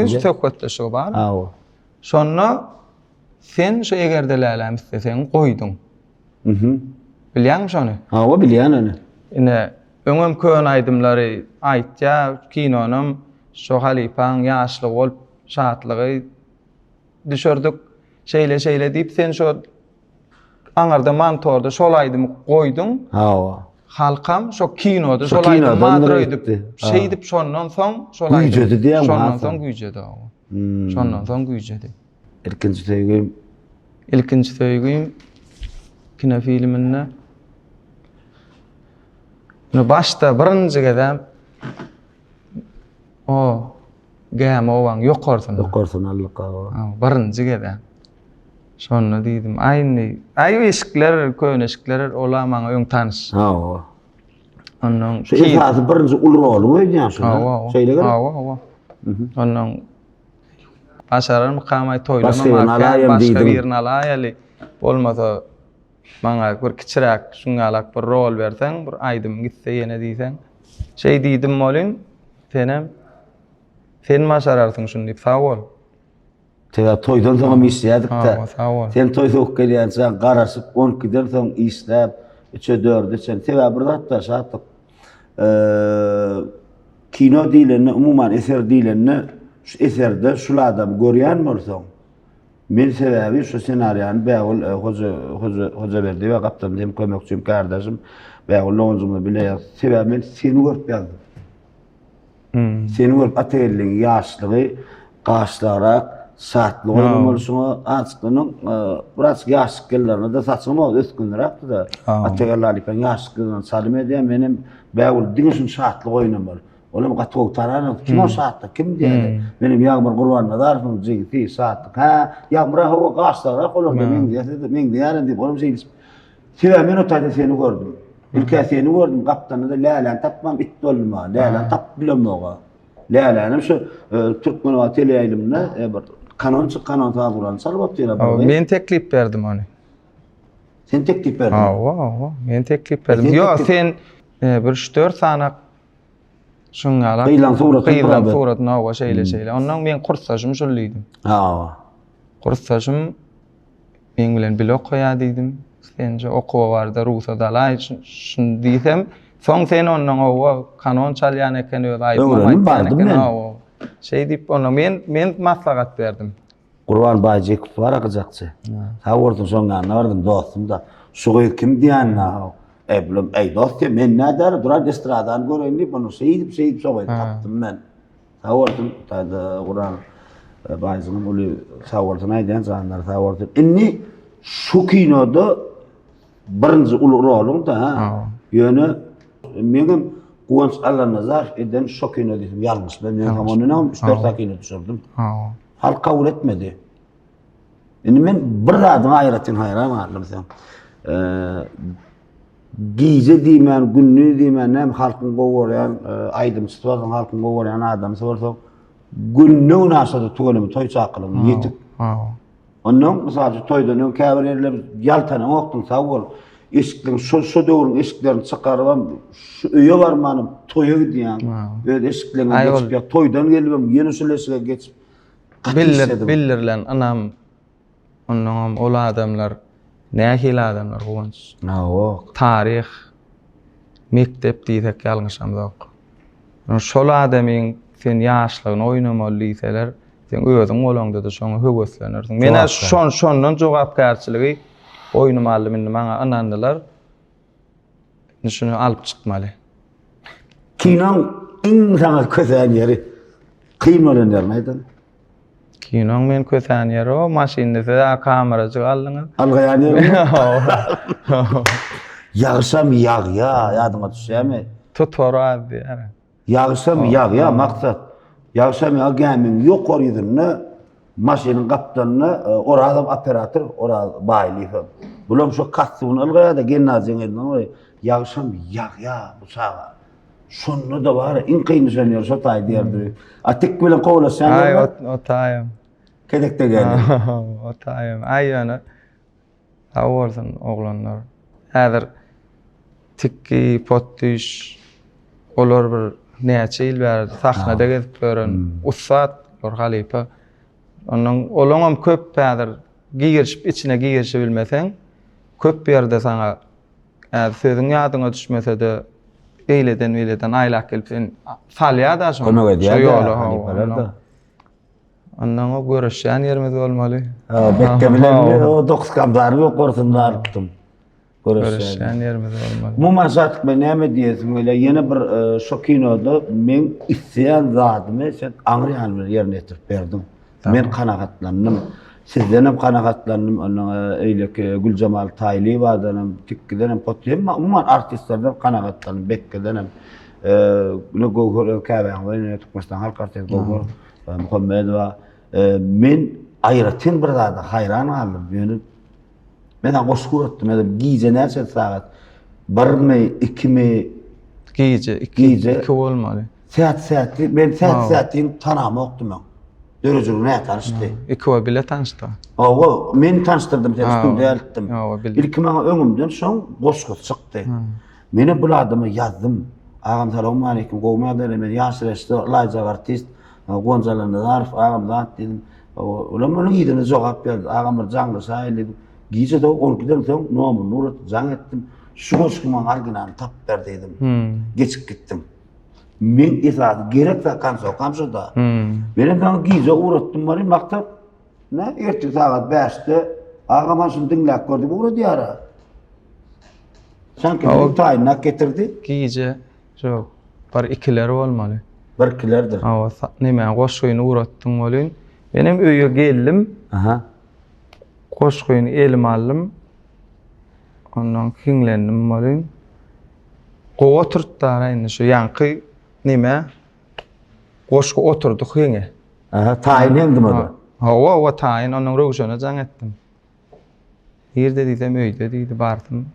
Çıktı Fevkötdeşlik bar. Sonra sen şu eger delalam istesen goýdun. Bilýän şonu? Bilýän onu. Ine öňem kön aýdymlary aýtja kinonum şo halipaň ýaşly bolup şatlygy düşürdük. Şeýle diýip sen şo aňarda mantorda şol aýdymy goýdun. Halkam şo kinoda şol aýdymy madrydyp şeýdip şondan soň şol aýdymy şondan soň güýjedi. Şondan soň güýjedi. İlkinji töýgüm kino filminde başta birinji gedem o gäme owaň ýokarsyň allyka. Birinji gedem. Şonu diýdim, aýy eşikler, kön eşikler ola maňa öň tanış. Onuň şu esasy birinji ul roluny oýnaýan şu. Şeýle. Onuň başarar mukamaý toýlamamak, başga birini alaýaly bolmasa maňa bir kiçiräk şuňalak bir rol berseň, bir aýdym gitse ýene diýsen. Şeý diýdim bolyn, sen başararsyň şunu diýip sag bol. Tega toydan soň işledik Ha, da. sağ ol. Sen toy soğuk gelýän sen garaşyp 12'den soň işläp 3-4 sen tega bir zatda şatdyk. Kino diýileni umuman eser diýileni şu eserde şul adam görýän bolsaň men sebäbi şu senariýany bägul hoja berdi we gapdan dem kömekçim kardeşim bägul lonjumda bile sebäbi men seni görüp ýazdım. Seni görüp atelyň ýaşlygy, gaşlarak, saatly oýnam bolşuňa açykynyň biraz ýaşlyk gellerine de saçma öskündiräkdi da. Atelyň ýaşlygyny salym edýän menim bägul diňişin saatly oýnam bol. Olam gatyp tarany kim saatda kim diýdi? Menim ýagmur Gurban Nazarowyň jigiti saatly. Ha, ýagmur hawa gaşlarak olar men diýdi, men diýärin diýip olam şeýlis. Sebäbi men otayda seni gördüm. İlkä seni gördüm, gaptanyda lälen tapmam it bolma, lälen tap bilemoga. Lälenim şu Türkmen we teleýilimne bir kanon çykkanan taburan salyp diýär. Men teklip berdim onu. Sen teklip berdin. Men teklip berdim. Yo, sen bir 3-4 sanak şuňa Gıylan surat nawa şeýle. Ondan men kursaşym şollydim. Kursaşym men bilen blok goýa diýdim. Sence okuwa barda ruhsa dalay şun diýsem, soň sen ondan o kanon çalýan eken we aýtmaýan. Şey diýip ona men maslahat berdim. Gurban Baýjekov var akajakçy. Hawurdyň soňa bardım dostum da. Şugy kim diýän Eblem ey dost men näder durar estradan görendi bunu şeyip soňa tapdym men. Hawurdym taýda Gurban Baýjekow uly hawurdyň aýdýan zanlar hawurdym. Inni şu kinoda birinji ulu rolum da ýöne menim Guwanç Allanazar eden şu kino diýdim ýalňyş men hamanyna 3-4 kino düşürdüm. Halk kabul etmedi. Inni men bir zadyň aýratyn hayran aldım sen. Gize diýmän, günni diýmän, hem halkyň gowurýan, aýdym situasyň halkyň gowurýan adam sorsa, günni unaşady tugalym toy çakylyň ýetip. Ondan mesela toydan ön käbirler ýaltanyň okdun sawol. Eşikden şu döwrüň eşiklerini çykaryp şu öýe barmanym toýa gidýän. Öýde eşiklerini geçip toydan gelibim ýene şuleşige geçip Bilirlen anam ondan ol adamlar nähil adamlar Guwanç. Tarih mektep diýsek ýalňyşam ýok. Şol adamyň sen ýaşlygyny oýnamaly diýseler, sen özüň olaňda da şoňa höweslenirsiň. Mene şondan jogapkärçiligi oýnamaly meni maňa anandylar. Şunu alyp çykmaly. Kinon iň saňa kösen ýeri kıymalan ýer näýdi? Kinon men kösen ýeri o maşinede kameraçy aldyňa. Algaýan ýeri. Ýagsam ýagýa, ýadyma düşýärmi? Tutwara diýär. Ýagsam ýagýa maksat. Ýagsam ýagýamin ýokarydyny maşynyň gapdanyny orada operator orada baýlyp. Bulam şu kastuny algaýa da gennazyň edin. Ýagsam ýagýa bu saga. Şonu da var, iň kynýan ýer şo taý diýerdi. Atik bilen gowlasan. Ay, o taýym. Kedekde geldi. O taýym. Ay ýöne. Hawurdyň oglanlar. Häzir tikki, potdyş, olar bir näçe ýyl berdi. Sahnada gezip gören ustad, Halipa. Ondan olaňam köp häzir giyirşip içine giyirşi bilmeseň, köp ýerde saňa sözüň ýadyňa düşmese de eýleden aýlak gelip sen salýa da şo. Ondan o görüşýän ýerimiz bolmaly. Bekke bilen o 9 kamdary okursunlar tutdum. Görüşýän ýerimiz bolmaly. Mumma zatk men näme diýesim öyle ýene bir şo kinoda men isýan zadymy sen aňryan bir ýerine ýetirip berdim. Men kanagatlandym. Sizden hem kanagatlandym. Ondan eýlek Güljamal Taýly badanam, tikkiden hem potýem, umman artistlerden kanagatlandym. Bekkeden hem Gogol Käbäň we Türkmenistan halk artisti Gogol Muhammedowa men aýratyn bir zada hayran galdym. Men goşgur etdim, gize näçe saat? 1mi, 2mi? Gize, 2 bolmaly. Saat, men saatyn tanamy okdum. Dörejüne tanışdy. 2 bile tanışdy. Owa, men tanışdyrdym, studiýa etdim. İlk maňa öňümden şoň goşgur çykdy. Meni bu adamy ýazdym. Agam salamu aleykum, gowma berem, ýaşyreşdi, laýjak artist, Guwanç Allanazar, agam zat dedim. Ulan bunu giydiğini cevap verdi. Ağamır canlı sahili. Giyse de 12'den sonra nomu Nurat can ettim. Şu koşkuman argınanı tap verdiydim. Geçip gittim. Men itaat gerek takan sokamsa da. Benim ben giyse uğrattım var maktab. Ne? Ertesi saat 5'te ağama şunu dinlek gördüm. Uğra diyara. Sanki bir tayinine getirdi. Giyce yok. Bar ikileri olmalı. Bir kilerdir. Awa neme goşgoyunu uğrattım bolyn. Benim öýe geldim. Aha. Goşgoyunu elim aldım. Ondan kiňlendim bolyn. Gowa oturtdar aýny şu ýanky neme? Goşgo oturduk ýeňe. Aha, tayin emdim oda. Hawa tayin onun röwşene jaň etdim. Ýerde diýdim öýde diýdi bardym.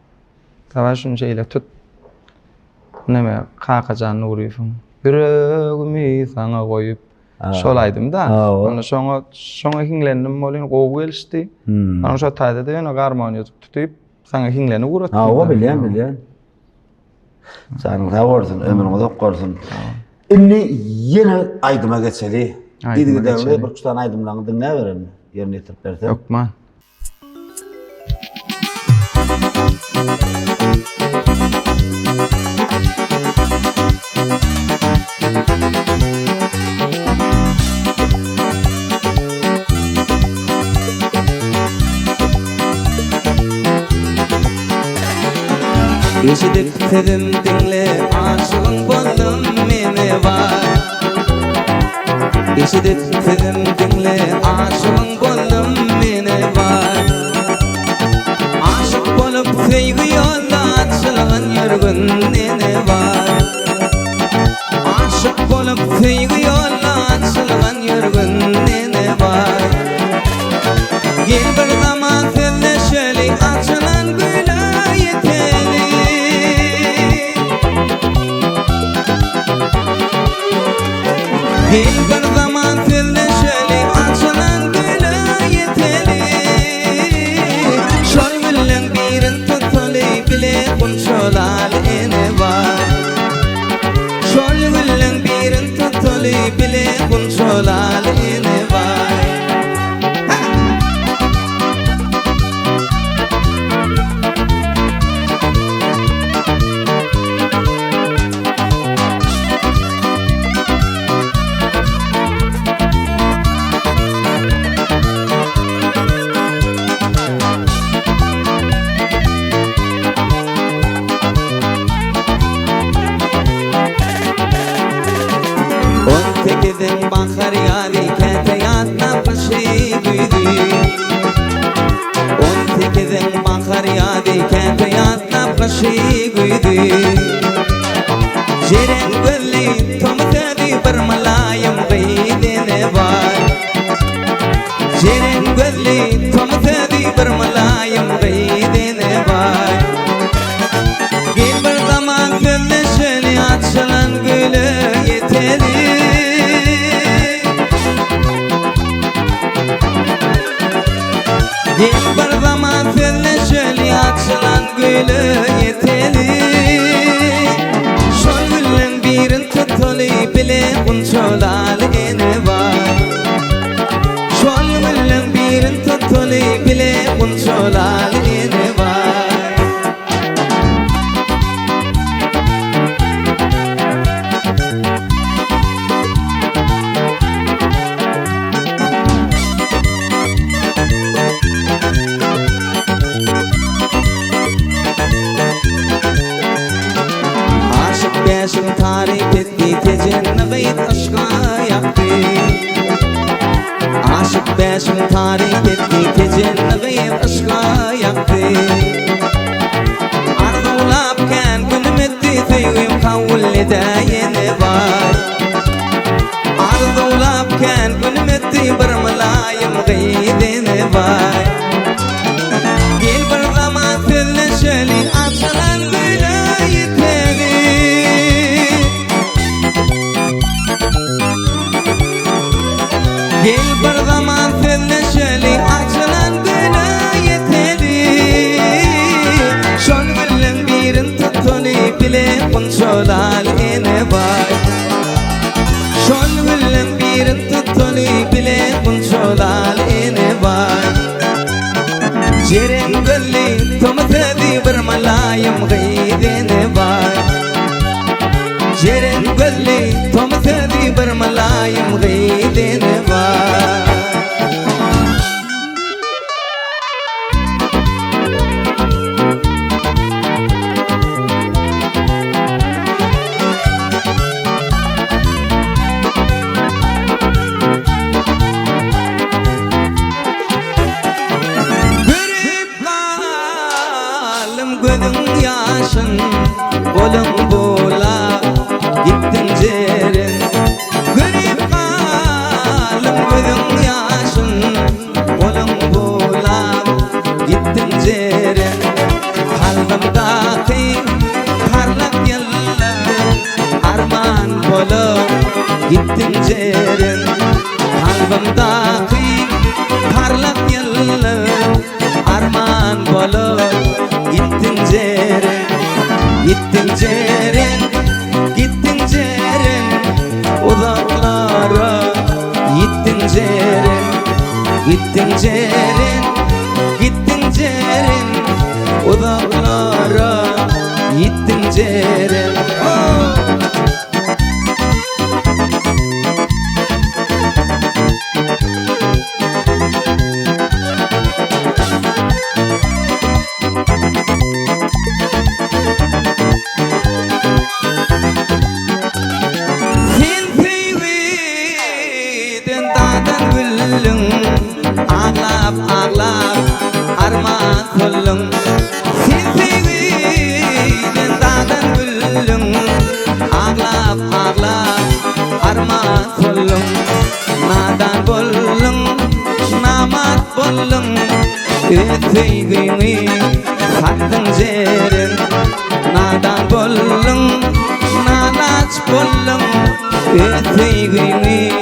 Tawa şunu şeýle tut. Neme kakajan nuryfyň. Yüreğimi sana koyup şolaydım da. Onu şoňa hiňlendim bolyn gowy gelişdi. Onu şo taýda da ýa garmoniýa tutup sana hiňlenip uratdym. O bilýän. Sen hawarsyň, ömrüňi dokgarsyň. Inni ýene aýdyma geçeli. Diýdi de bir kuştan aýdymlaryny dinle beren. Ýerine ýetip berse. Ýokman. Eşidip dedim dinle aşığın boldum mene var. Eşidip dedim dinle aşığın boldum mene var. Aşık bolup sevgi yolda açılğan yürgün nene var. Aşık bolup sevgi yolda açılğan yürgün nene var. Gel bir zaman sevleşeli açılan gülü yeteli. Gel bir zaman sevleşeli açılan gülü yeteli. Şol gülün birin tutuli bile bunşolal ene var. Şol gülün birin tutuli bile bunşolal ene var. Tekeden bahar yari kente yatna paşi güydü. On tekeden bahar yari kente yatna paşi güydü. Jeren gölli tomtedi bir malayım gıydine var. Jeren gölli tomtedi bir malayım gıydine var. Gel bir zaman gölleşeli açılan gülü yeteli. Gel bir zaman sevleşeli açılan gülü yeteli. Şol gülün birin tutuli bile bunşolal ene var. Şol gülün birin tutuli bile bunşolal ene var. Beşim tarif etti tecenni gıyt aşka yaptı. Aşık beşim tarif etti tecenni gıyt aşka yaptı. Arzularken günüm etti sevgim kavulli de yeni var. Arzularken günüm etti bir malayım gıydine var. Gel bir zaman sevleşeli açılan gülü yeteli. Gel bir zaman sevleşeli açılan gülü yeteli. Şol gülün birin tutuli bile bunşolal ene var. Şol gülün birin tutuli bile bunşolal bolal-ene var. Jeren gölli tomtadi bir malayım gıydene var. Jeren gölli tomtadi bir malayım gıydene var. Gözün yaşın, kolun bola, gittin jerin. Görüp kalım gözün yaşın, kolun bola, gittin jerin. Kalbimdaki parlak yıllar, arman bolup, gittin jerin. Kalbimdaki parlak yıllar, arman bolup, gittin jeren, gittin jeren, gittin jeren, uzaklara gittin jeren, gittin jeren, gittin jeren, uzaklara gittin jeren. Oh! Ağlap ağlap arman kollum. Sen sevgiden dağdan güllüm. Ağlap ağlap arman kollum. Nadan bollum, namat bollum. Sevgimi sattın jerin. Nadan bollum, nanaç bollum. Sevgimi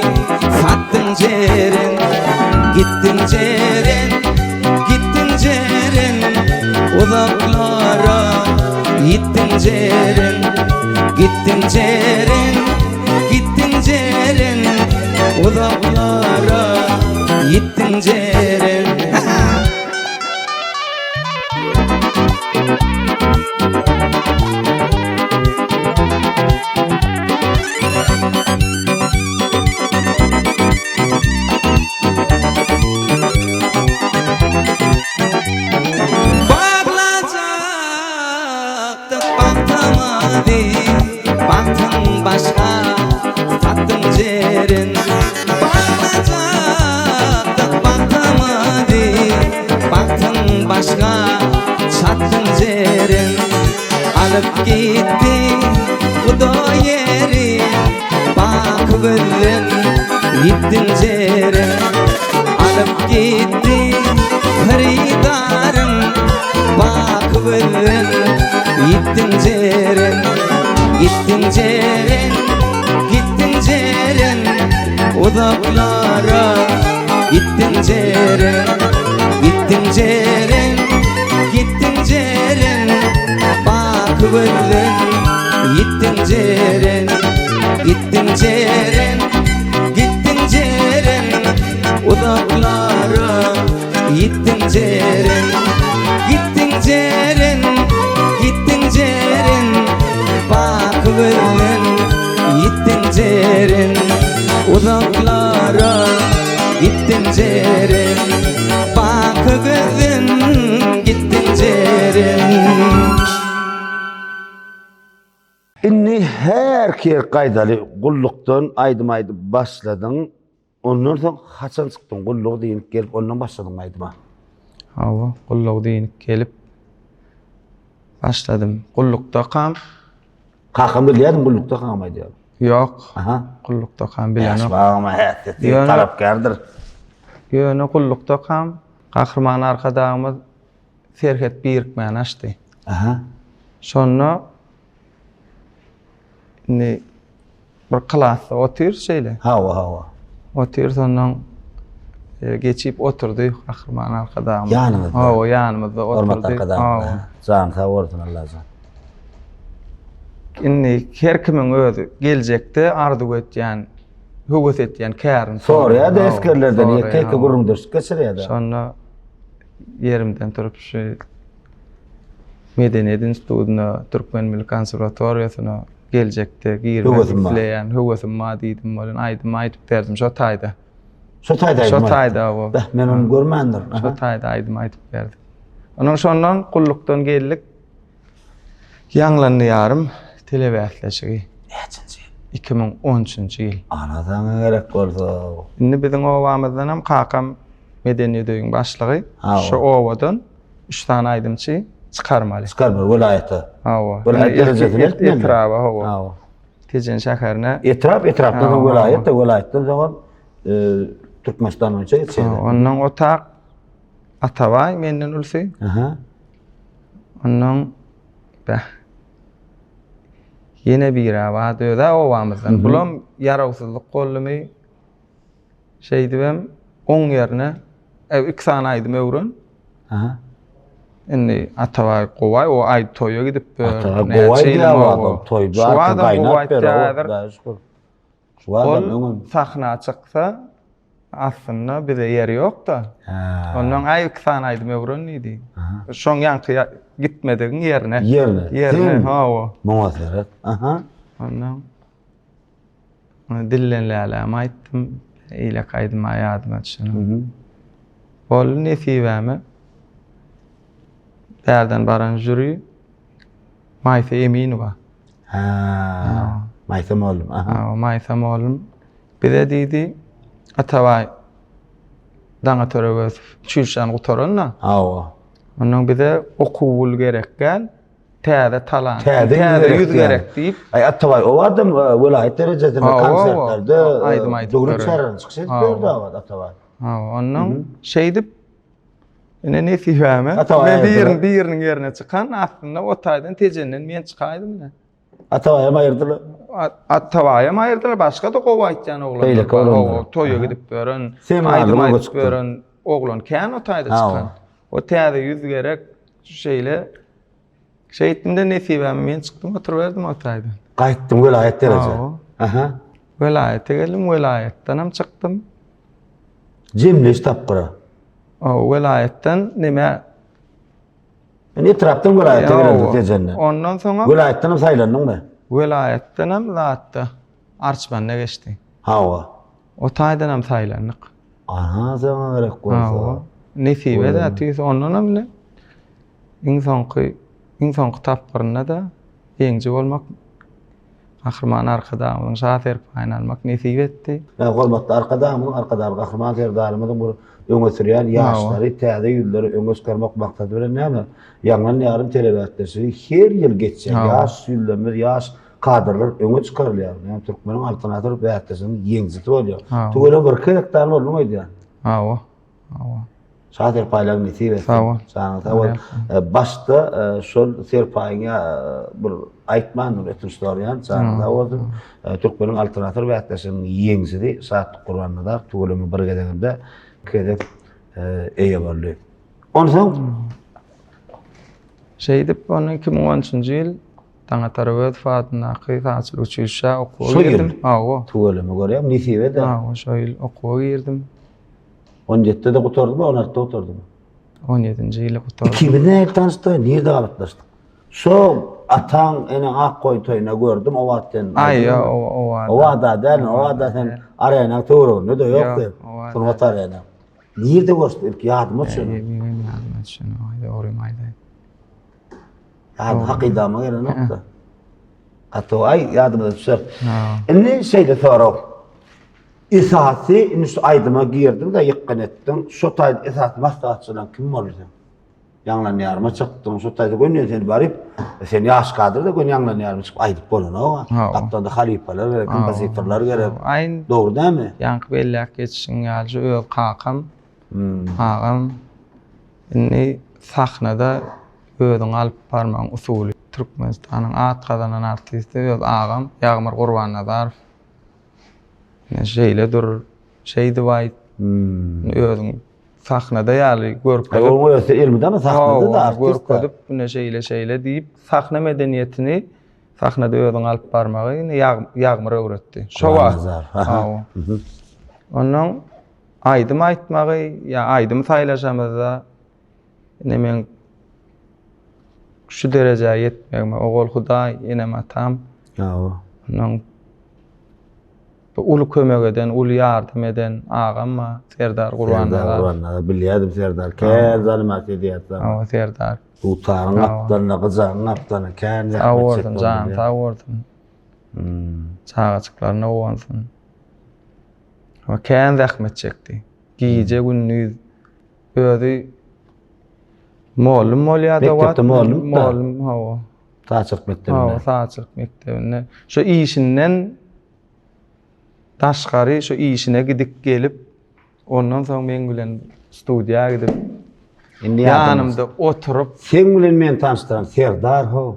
sattın jerin. Gittin jeren, gittin jeren, uzaklara gittin jeren, gittin jeren, gittin jeren, uzaklara gittin jeren. Baktım başka, sattım jerin. Bağlacaktım baktamadı. Baktım başka, sattım jerin. Alıp gitti kudo yeri. Bak gözün gittin jerin. Alıp gitti haridarım. Bak gözün gittin jerin. Gittin jeren, gittin jeren, uzaklara gittin jeren, gittin jeren, gittin jeren, bak gözün gittin jeren, gittin jeren, gittin jeren, uzaklara gittin jeren, gittin jeren, gittin jeren, bak gözün gittin jeren, uzaklara gittin jeren, bak gözün gittin jeren. Inni her ker qaydaly gullukdan aydım başladın. Ondan soň haçan çykdın gulluk diýip gelip ondan başladın aydyma. Hawa, gulluk diýip gelip başladım. Gullukda kam. Kakam bilýärdim gullukda kam aýdýar. Yok. Aha. Gullukda kam bilen yok. Yaşbağıma häseti Ýöne- tarapkardyr. Ýöne gullukda kam. Gahrman arkadağımız Serhet birikmän açdy. Aha. Şonu ne bir klassa otur şeýle. Hawa. Otur sondan geçip oturdu Gahrman arkadağımız. Ýanymyzda. Hawa, ýanymyzda Hormat oturdu. arkadaşlar. Hawa. Can sağ olsun Allah'a. Inni her kimin özü geljekde ardy götýän hüwet etýän kärin. Soruya da eskerlerden ýeke gurrundyrsy geçirýär. Sonra yerimden turup şu Medeniyet Institutu'na, Türkmen Milli Konservatoriýasyna geljekde girýän hüwetim ma diýdim bolan aýdym aýdyp berdim şo taýda. Şo taýda. Şo taýda o. Men onu görmändir. Şo taýda aýdym aýdyp berdim. Onuň şondan kullukdan geldik. Ýanglanýarym telebäsleşigi. Näçinji? 2013-nji ýyl. Anadan gerek bolsa. Indi biziň owamyzdan hem kakam Medeniýet öýüň başlygy. Şo owadan 3 tane aýdymçy çıkarmaly. Çıkarmaly welaýaty. Hawa. Welaýat derejesinde etraba hawa. Hawa. Tejen şäherine Etrapda welaýatdan soňra Türkmenistan boýunça geçýär. Ondan otak Ataway menden ulsy. Aha. Ondan yine bir awa döda owamyzdan. Bulam yarawsyzlyk gollamy şeýdibem oň ýerine 2 sany aýdym öwrün. Aha. Indi Ataway goway o aýd toýa gidip toýda gaýnap berýär. Şu adam sahna çyksa aslında bize ýeri ýok da. Ondan aý 2 sany aýdym öwrün idi. Şoň ýanky gitmediň ýerine. Ýerine hawa. Muwasalat. Aha. Ondan dillenläläm aýtdym. Eýle gaýdym aýadyma düşüň. Bol nesibämi? Derden baran jüri Maysa Eminowa. Maysa molum. Aha. Maysa molum. Bir de diýdi Ataway daňa töregöz çüşan gutarynna. Hawa. Ondan bir de okuwul gerek gel. Täze talan. Täze ýüz gerek diýip. Ataway o adam welaýat derejesinde konsertlerde aýdym dogry çaryn çykşy berdi Ataway. Ondan şeýdip ene nesibämi? Men biriniň ýerine çykan aslında o taýdan tejenden men çykaýdym da. Ataway aýyrdylar. Ataway aýyrdylar, başga da gowaýtjan oglan. Toýa gidip beren, aýdym aýdyp beren oglan kän o taýda çykan. O täze ýüz gerek şeýle şeýtinde nesibämi men çykdym oturup berdim o taýdan. Gaýtdym welaýat derejesi. Aha. Welaýatga geldim, welaýatdan hem çykdym. Jemleş tapgyra. O welaýatdan nime? Etrapdan welaýatga geldi tejenden. Ondan soňra welaýatdan saýlandyňmy? Welaýatdan hem zatda Arçmanda geçdi. Hawa. O taýdan hem saýlandyk. Aha, sana gerek bolsa. Nesibe de tüýs ondan hem insan tapgyrynda da ýeňji bolmak Ahirman arkadaşımın şafer payını almak nesip etti. Golbatda arkadaşımın Ahirman serdarymyň bu öňe sürýän ýaşlary, täze ýülleri öňe çykarmak maksady bilen näme? Ýanglan ýarym telebätleri her ýyl geçýär. Ýaş ýüllemler, ýaş kadrlar öňe çykarylýar. Ýani türkmeniň alternatyw bätdesini ýeňjiti bolýar. Tugala bir kerekdar bolmaýdy. Hawa. Şafer paylaryny nesip etdi. Sana başda şol serpaýyňa bir aýtman etmişler sana boldy. Türkmeniň alternatyw bätdesini ýeňjidi. Saat Gurbanlylar tugulamy bir gedeginde kedip eýe boldy. Ondan şeýdip onu 2013-nji ýyl taňa tarabet Fatnaky taýsyl uçuşa okuwa girdim. Hawa. Tugulamy görýär, nesip etdi. Hawa, şo ýyl okuwa girdim. 17-de gutardymy, 16-da gutardymy? 17-nji ýyl gutardym. 2000-de tanışdy, nerede galatlaşdyk? Şo ataň ene Akkoy toýuna gördüm, o wagtdan. O wagtda sen arena töwrüne de ýokdy. Turmat arena. Nerede görüşdik? Ilk ýadyma düşün. Ýadyma düşün, aýda orymaýdy. Hakydama gelen nokta. Ataway ýadyma düşer. Indi şeýle sorap. Esasy indi aýdyma girdim da ýykyn etdim. Şo taýda esas maslahatçylar kim bolýar? Ýanglan ýaryma çykdym, şo taýda gönýän sen baryp, sen ýaş kadrda gönýän ýanglan ýaryma çykyp aýdyp bolan. Hatda da halifalar gerek, kompozitorlar gerek. Dogry dämi? Ýanky bellek geçişiň ýaly öz kakam. Ağam indi sahnada özüň alyp barmagyň usuly Türkmenistanyň at gazanan artisti öz ağam Ýagmyr Gurbanlylar. Şeýle dur, şeýdi waýt. Özüň sahnada ýaly görkezip. O ilmidämi sahnada da artist. Görkezip şeýle diýip sahna medeniýetini sahnada özüň alyp barmagy ýagmyr öwretdi. Şowa. Kuranazar. Awa. Onuň aýdym aýtmagy, ýa aýdym saýlaşamyzda men şu derejäge ýetmegime ogul Hudaý, enem atam. Awa. Onuň bu ulu kömek eden, ulu ýardym eden agam Serdar Gurbanova. Gurbanova bilýärdim Serdar. Kän zalmat edýärdi. Awa Serdar. Utaryň apdalyna, gyzagyň apdalyna kän Awardym, jan awardym. Çağaçyklaryna owansyn. Ama kän zähmet çekdi. Giýje gündüz özi mollum ýa-da Mekdepde mollum da. mollum hawa. Taçyk mektebinde. Hawa taçyk mektebinde. Şu işinden taşgary şu işine gidip gelip ondan soň men bilen studiýa gidip Indi ýanymda oturup sen bilen men tanıştyran Serdar ho.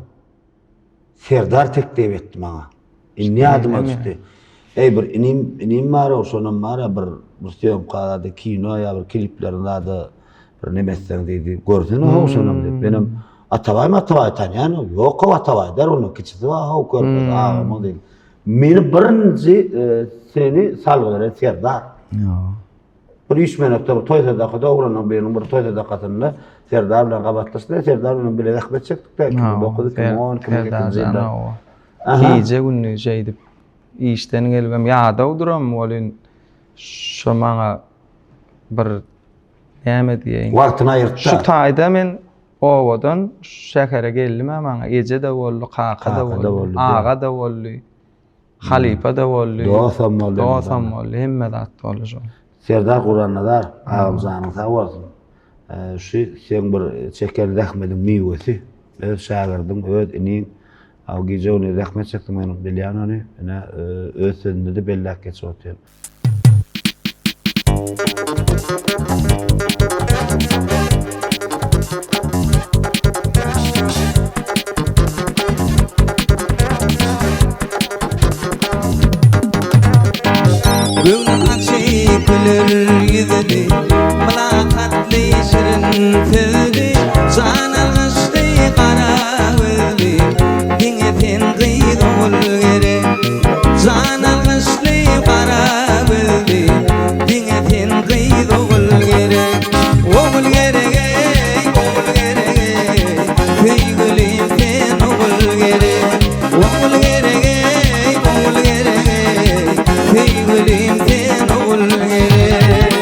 Serdar teklip etdi maňa. Indi ýadyma düşdi. Ey bir inim bar oşonam bar bir syýomkada kino ýa bir kliplerinde da bir nemesden diýdi. Gördün ho oşonam diýip. Benim Atabay tanýan, ýok Atabay der onu kiçisi wa ho görmez ağam diýdi. Meni birinji seni salgylar Serdar. Bir iş menekde bir toýda da dogranyň biriniň bir toýda da gatynda Serdar bilen gabatlaşdy. Serdar bilen bile rahmet çekdik de. Dokudyk 10 ýylda. Giýje gündüz edip işden gelibem ýa-da duram bolyn şo maňa bir näme diýeň. Wagtyny aýyrtdy. Şu taýda men owadan şäkere geldim maňa eje de boldy, kaka da boldy, aga da boldy. Halipa da boldy. Do'sam boldy. Do'sam boldy, hemme zat boldy şo. Serdar Gurbanova ağamzanyň sag bolsun. Şu sen bir çeken rahmetin miwesi. Öz şagirdim, öz iniň awgiýje ony rahmet çekdim meniň bilýän ony. Ene öz sözünde de bellek geçip otyr. Göwnüm açy güler ýüzüni, mylakatly şirin tüzüni, jan algyşdy gara gözli, diňe tenqid ol gerek. Jan algyşdy gara gözli, diňe tenqid ol gerek. Ol gerek, ol gerek, köýgülim sen ol gerek. Ol gerek, ol gerek, köýgülim sen ol gerek.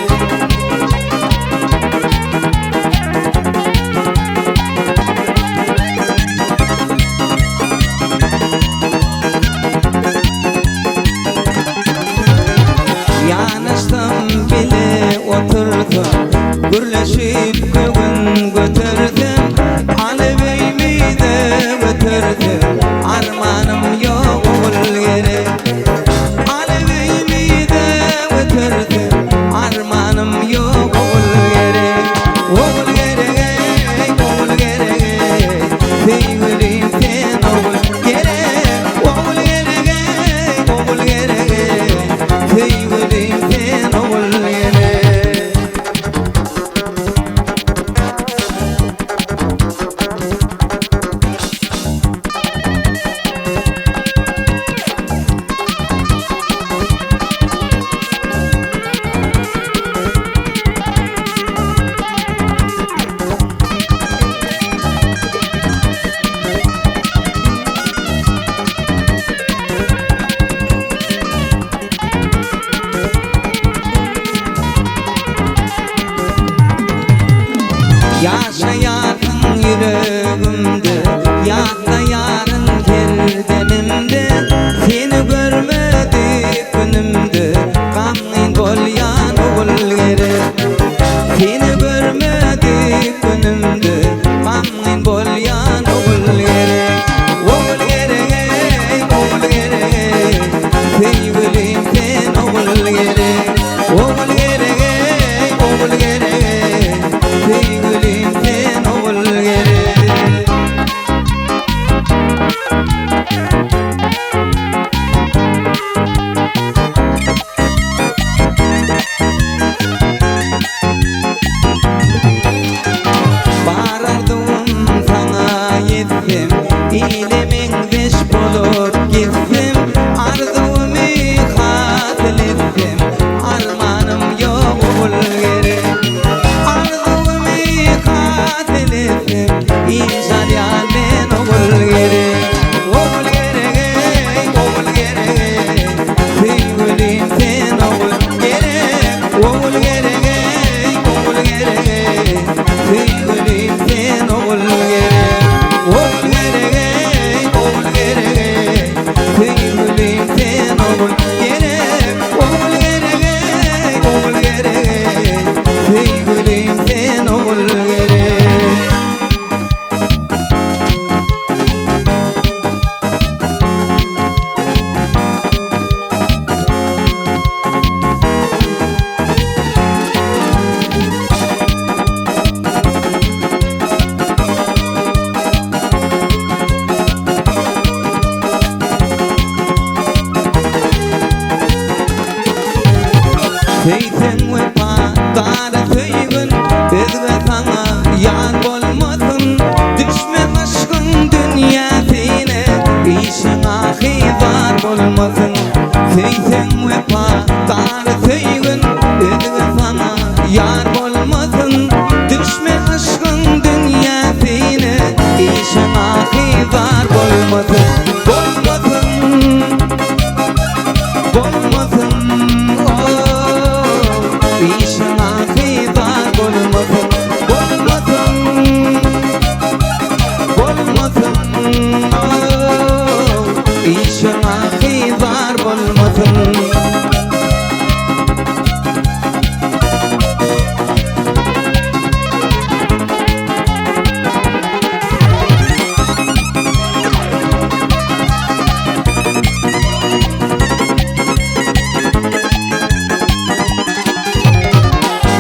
Teyten vefa dara töygün Özge sana yar bolmasın Düşme aşkın dünya sine İşin ahizar bolmasın Teyten vefa dara töygün Özge sana yar bolmasın Düşme aşkın dünya sine İşin ahizar bolmasın Bolmasın İşin ahizar bolmasın Bolmasın İşin ahizar bolmasın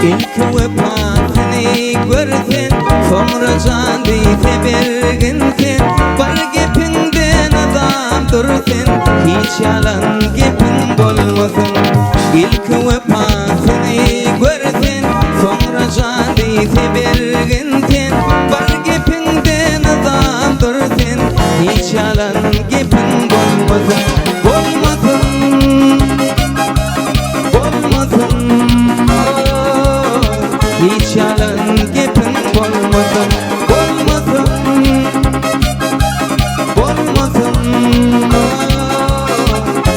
İlk vefasını görsen Sonra can deyse berginsen Var gepinden adam dursen Hiç yalan gepin bolmasın İlk vefasını görsen Sonra can deyse berginsen Var gepinden adam dursen Hiç yalan gepin bolmasın Hiç yalan gepin bolmasın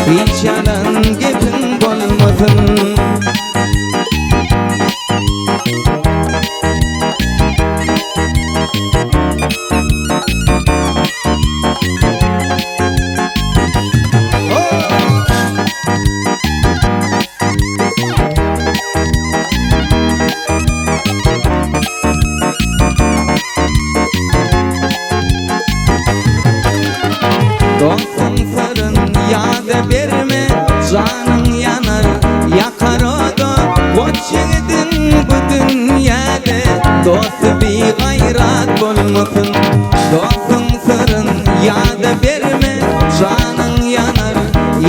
Hiç yalan gepin bolmasın Dostum sarın yâda verme Canın yanar yakar oda Koçyedin bu dünyada Dostu bir gayrat bolmasın Dostum sarın yâda verme Canın yanar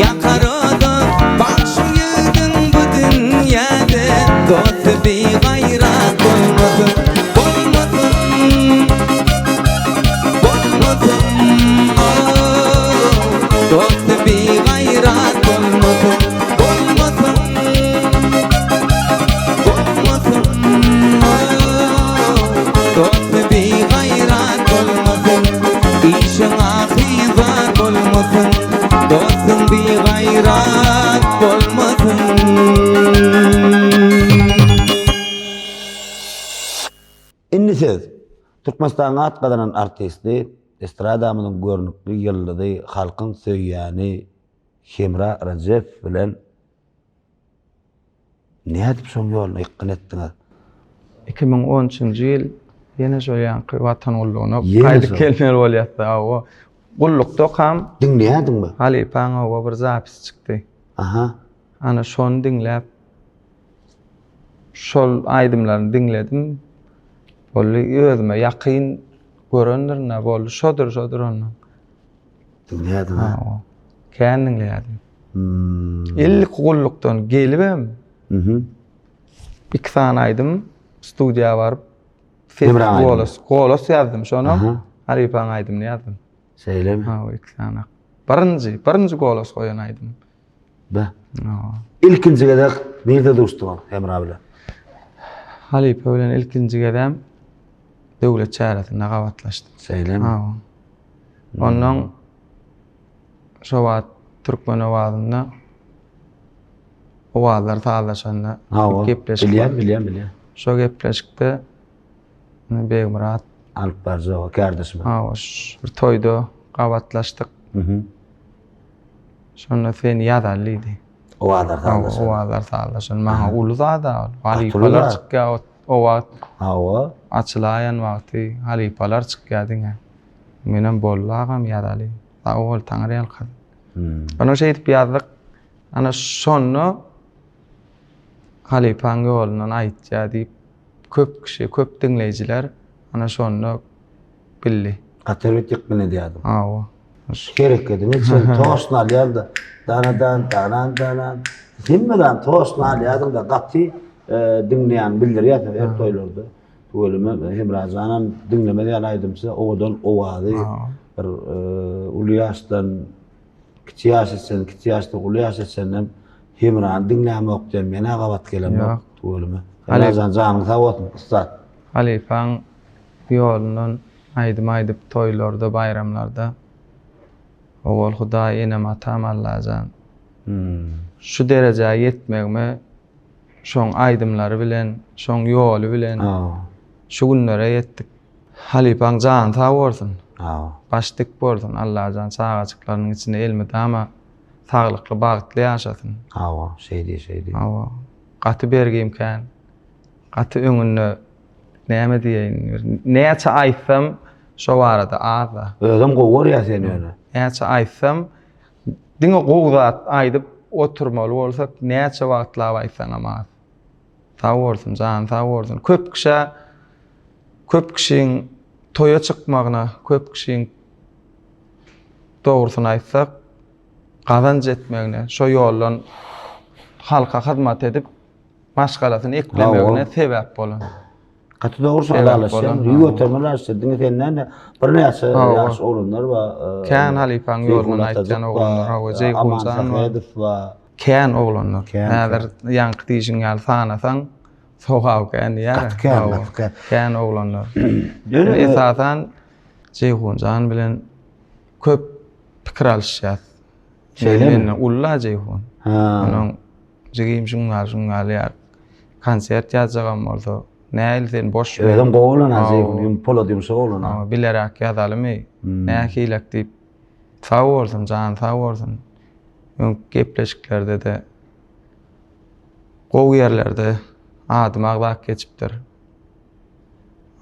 yakar oda Koçyedin bu dünyada Dostu bir gayrat bolmasın Dostu bir gayrat bolmasın Dostu bir gayrat bolmasın İşin ahizar bolmasın Dostum bir gayrat bolmasın Inni siz Türkmenistan'a at kadanan artisti, estradamının görnükli yıllıdı halkın söýýäni Şemra Rajep bilen ne edip şoň ýoluna ýykyn etdiňiz? 2013-nji ýyl ýene şol ýanky watan ullugyna Ýene gaýdy şol. kelmeli bolýatdy. O gullukda ham Dinleýädiňmi? Halipaň o bir zapis çykdy. Aha. Ana şonu dinläp şol aýdymlaryny dinledim. Bolly özüme ýakyn görendir ne boldy. Şodur onu. Dinleýädim. Ha, o. Kän dinleýädim. Hmm. Ilk gullukdan gelibem. Mhm. İki tane aýdym studiýa baryp Nemre aýdym? Golos ýazdım şonu. Aha. Halipaň aýdym ýazdım. Seýlemi? Ha, o iki tane. Birinji golos goýan aýdym. Ba. Ha. İlkinji gedek nerede duruşdyň Emra bilen? Halipa bilen ilkinji gedem döwlet çäretinde gawatlaşdym. Seýlemi? Ha. Ondan şo wagt Türkmen owazynda owazlar taýlaşanda gepleşip Bilýän. şo gepleşikde Begmurat Alyp barja kardeşim. ha bir toýda gawatlaşdyk. Mhm. Şonda sen ýadalydy. Owazlar taýlaşan. Owazlar taýlaşan. Maňa uluzada Halipalar halipalar çykýar. O wagt Ha o. açylayan wagty halipalar çykýardyň. Menen bollagam ýadaly. Ol taňry alkad. Onu şey edip ýazdyk. Ana şonu Halipaň ýolundan aýtja diýip köp kişi, köp dinleýijiler ana şonu bildi. Ateret ýykmyny diýdim. Ha o. Gerek edin. Sen toşna alýardy. Danadan. Hemmeden tost nalyadım da gatı dinleyen bildirýär her toýlarda. Ölüme hem razanam dinlemedi alaydımsa odan owadı. Bir ulyasdan kiçi ýaşasan, kiçi ýaşda ulyassan hem ran dinlämek dem mena gabat gelenmek ölüme. Razan janyň sag bolsun usta. Halifaň ýolundan aýdyp toýlarda, bayramlarda owal Hudaý enem atam Allahjan. Şu derejäge ýetmegime şoň aýdymlary bilen, şoň ýoly bilen şu günlere ýetdik. Halifaň jan sag bolsun. Başdyk bolsun. Allahjan sagaçyklarynyň içinde elmedi ama saglykly bagtly ýaşasyn. Şeydi. Gaty bergimken, gaty öňünde näme diýeň? Näçe aýtsam şo barada aza. Özüm gowur ýa sen öňe. Näçe aýtsam diňe gowzat aýdyp oturmaly bolsak näçe wagtlar aýtsan ama sag bolsun, jan sag bolsun. Köp kişiň toýa çykmagyna, köp kişiň dogrusyny aýtsak gazanç etmegine, şo ýoldan halka hyzmat edip başgalasyny eklemegine sebäp bolan. Gaty dogrusyny alaşýan, ýötermeler diňe senden bir näçe ýaş olanlar we kän Halifaň ýolundan aýtjan oglanlar, hawa Jeyhunjan kän oglanlar. Näder ýanky diýişiň ýaly sanasaň soğaw kän ýa. Kän oglanlar. Esasan Jeyhunjan bilen köp pikir alışýar. Şeýle ulla Jeyhun. Onuň jegim şuňlar ýar. Konsert ýazgam bolsa näil sen boş ver. Özüm gowulan Jeyhun, polodyum şowulan. Ama bilerek ýazalymy. Nähilek diýip sag bolsun, jan sag bolsun. Ön gepleşiklerde de gowy ýerlerde adamlar geçipdir.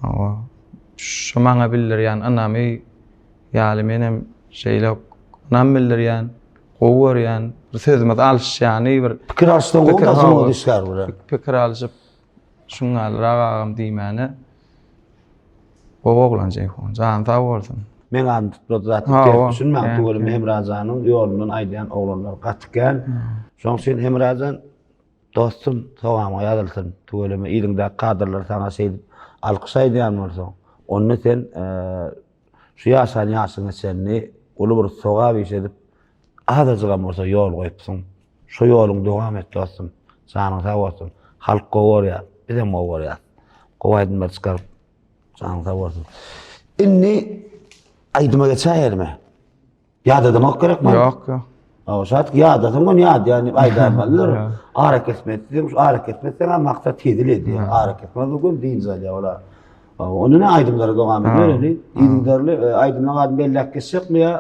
Ama şu maňa bildirýän anamy ýaly menem şeýle anam bildirýän, gowy ýan bir sözüme alışýany bir pikir alışdan gowy düşär bura. Pikir alışyp şuňal ragam diýmäni gowy oglan Jeyhun, jan sag bolsun. Men antyp zat düşünmän tugulym hem razanyň ýolundan aýdýan oglanlar gatykän. Şoň sen hem razan dostum sowama ýazylsyn tugulym ýylyňda kadrlar sana şeýdip alkyşaýdýan bolsa, onu sen şu ýaşan ýaşyň senni uly bir sowap işedip adazyga bolsa ýol goýupsyň. Şu ýoluň dowam et dostum. Sanyň sag bolsun. Halk gowurýar, bizem gowurýar. Gowaýdym çykaryp sanyň sag bolsun. Inni aýdyma geçäýärmi? Ýada demek gerekmi? Ýok. Şat ýada soňň ýada ýani aýdanmalar. Haraket etdim, haraket etmekden maksat edildi. Haraket etmek bugün diýilýär olar. Onu ne aýdymlara dogam bereli? Ýygydarly aýdymlar adam bellek geçsekmi ýa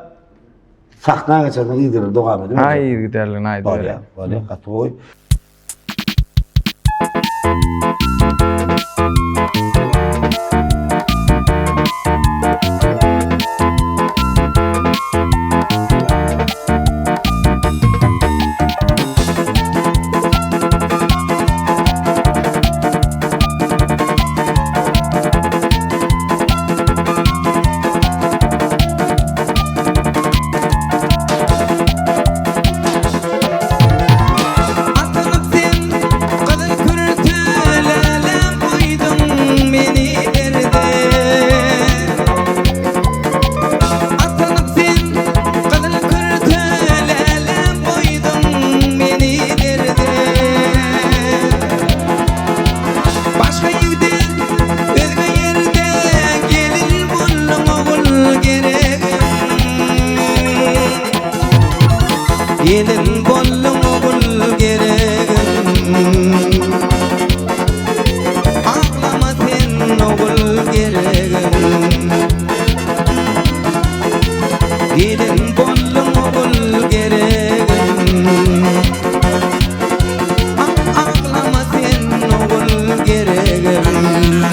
sahna geçerden ýygyr dogam edip. Ýygydarlygyny aýdyr. Bale, gatgoý. Gelin bollum bul geregim Ağlama sen oğul geregim Gelin bollum bul geregim Ağlama sen oğul geregim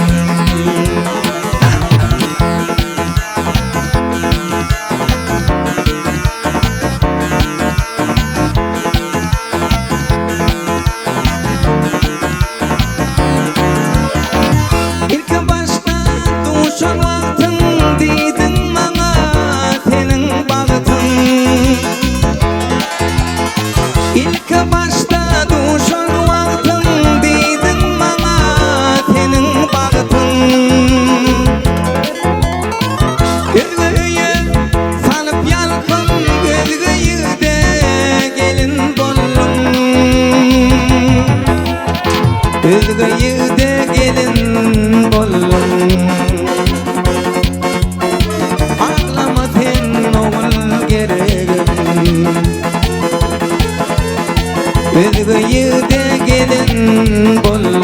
Başta duşan vaktin diydin bana senin bağıtın Özgü ýerde gelin boldum.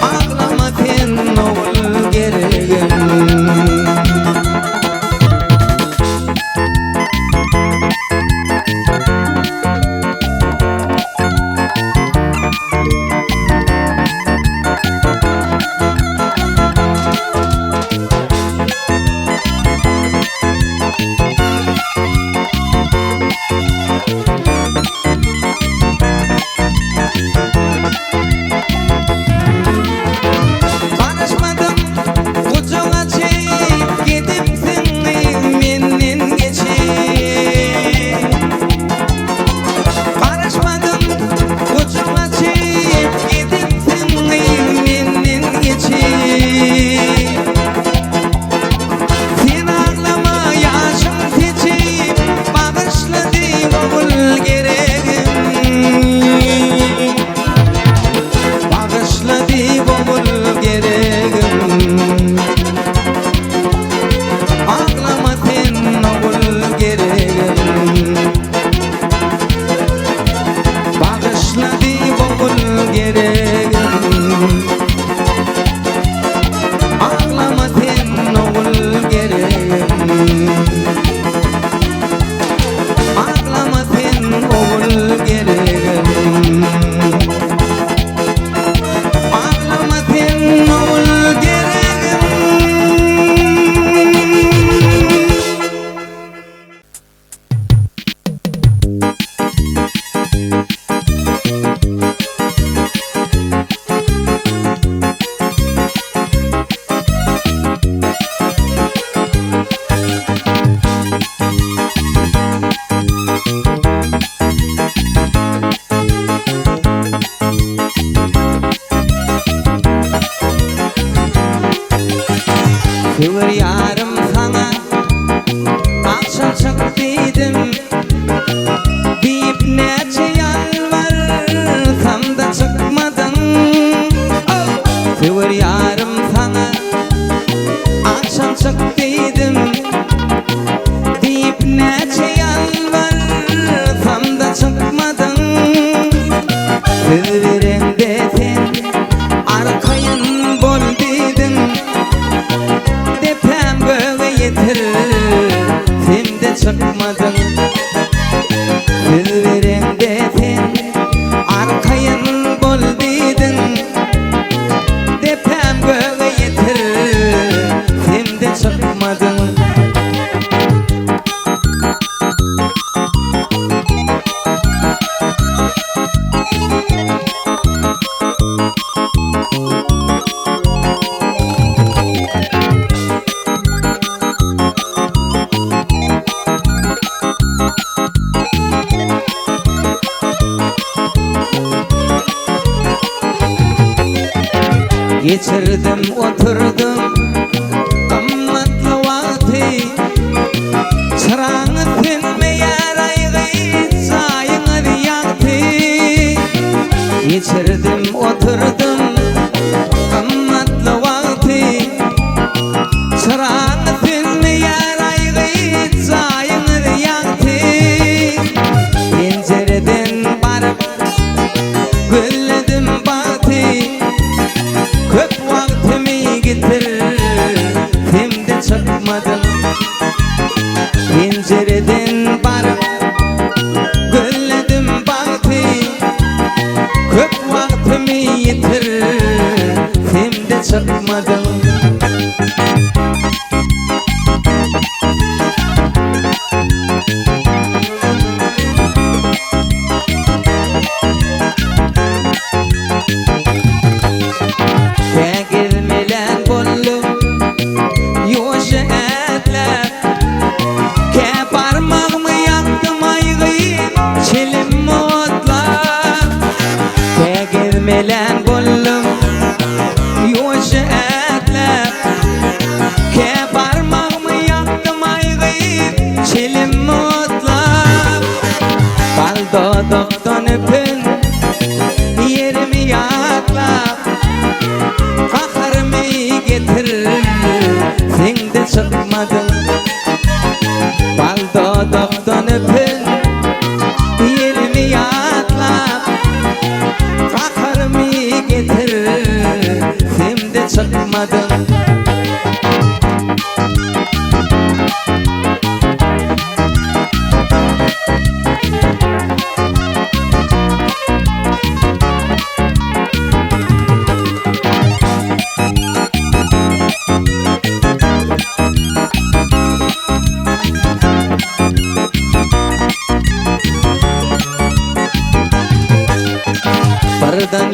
Aglama sen ogul geregim. Barışmadım kucağa çekip gidip seni menden geçip. Barışmadım kucağa çekip gidip seni menden geçip. Sen ağlama yaşım seçip bağışladı ogul geregim. Bağışladı ogul geregim. Ağlama sen ogul geregim. Bağışladı ogul geregim. Ağlama sen ogul geregim. Ağlama sen ogul geregim. Ağlama sen ogul geregim. Sever yarım sana akşam çık dedim. Deyip neçe yalvarsam da çıkmadın. Sever yarım sana akşam çık dedim. Deyip neçe yalvarsam da çıkmadın. Severende sen arkayın bol dedin. Depem böyle yeter, sen de çıkmadın. Severende sen arkayın bol dedin. Depem böyle yeter, sen de çıkmadın. Geçirdim oturdum kımmatlı vakti. Çırağını sönmeyer aygı sayını yaktı. Geçirdim oturdum kımmatlı vakti. Çırağını sönmeyer aygı sayını yaktı. Pencereden barıp gülledim baktı. Köp vaktimi getir, hem de çıkmadın. Pencereden barıp gülledim baktı. Köp vaktimi yetir, hem de çıkmadın. Gelmelen bollum yoşu etler. Ke parmağımı yaktım aygı çelim mutlar. Ke gelmelen bollum yoşu etler. Ke parmağımı yaktım aygı çelim mutlar. Baldo doktan öpün yerimi yaklap. Kahrımı getir, sen de çıkmadın. Baldo doktan öpün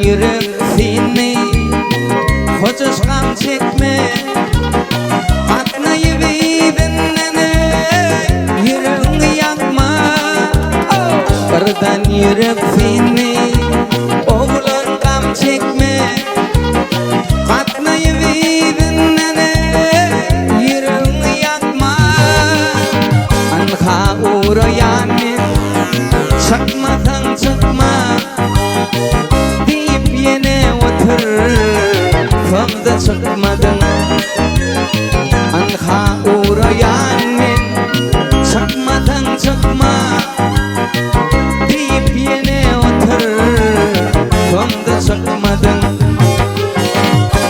yürek seni Hoçuş gam çekme Atnayı beydinlene Yüreğini yakma Birden yürek seni Oğlan gam çekme Atnayı beydinlene Yüreğini yakma Anha uğrayan Çıkmadan çıkma deyip yine otur Fımda çıkmadın Anha uğrayan men Çıkmadan çıkma deyip yine otur Fımda çıkmadın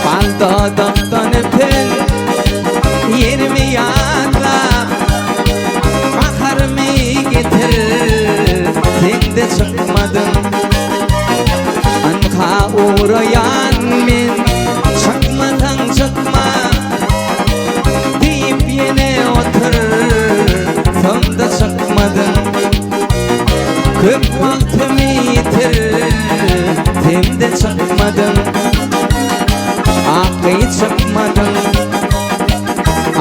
Balda daptan öpen yerimi yaklap Bakarımı getir Sen de çıkmadın Anka uğrayan men Çıkmadan çıkma deyip yine otur Sen de çıkmadın Köp vaktimi yitir Sen de çıkmadın Akıyı çıkmadın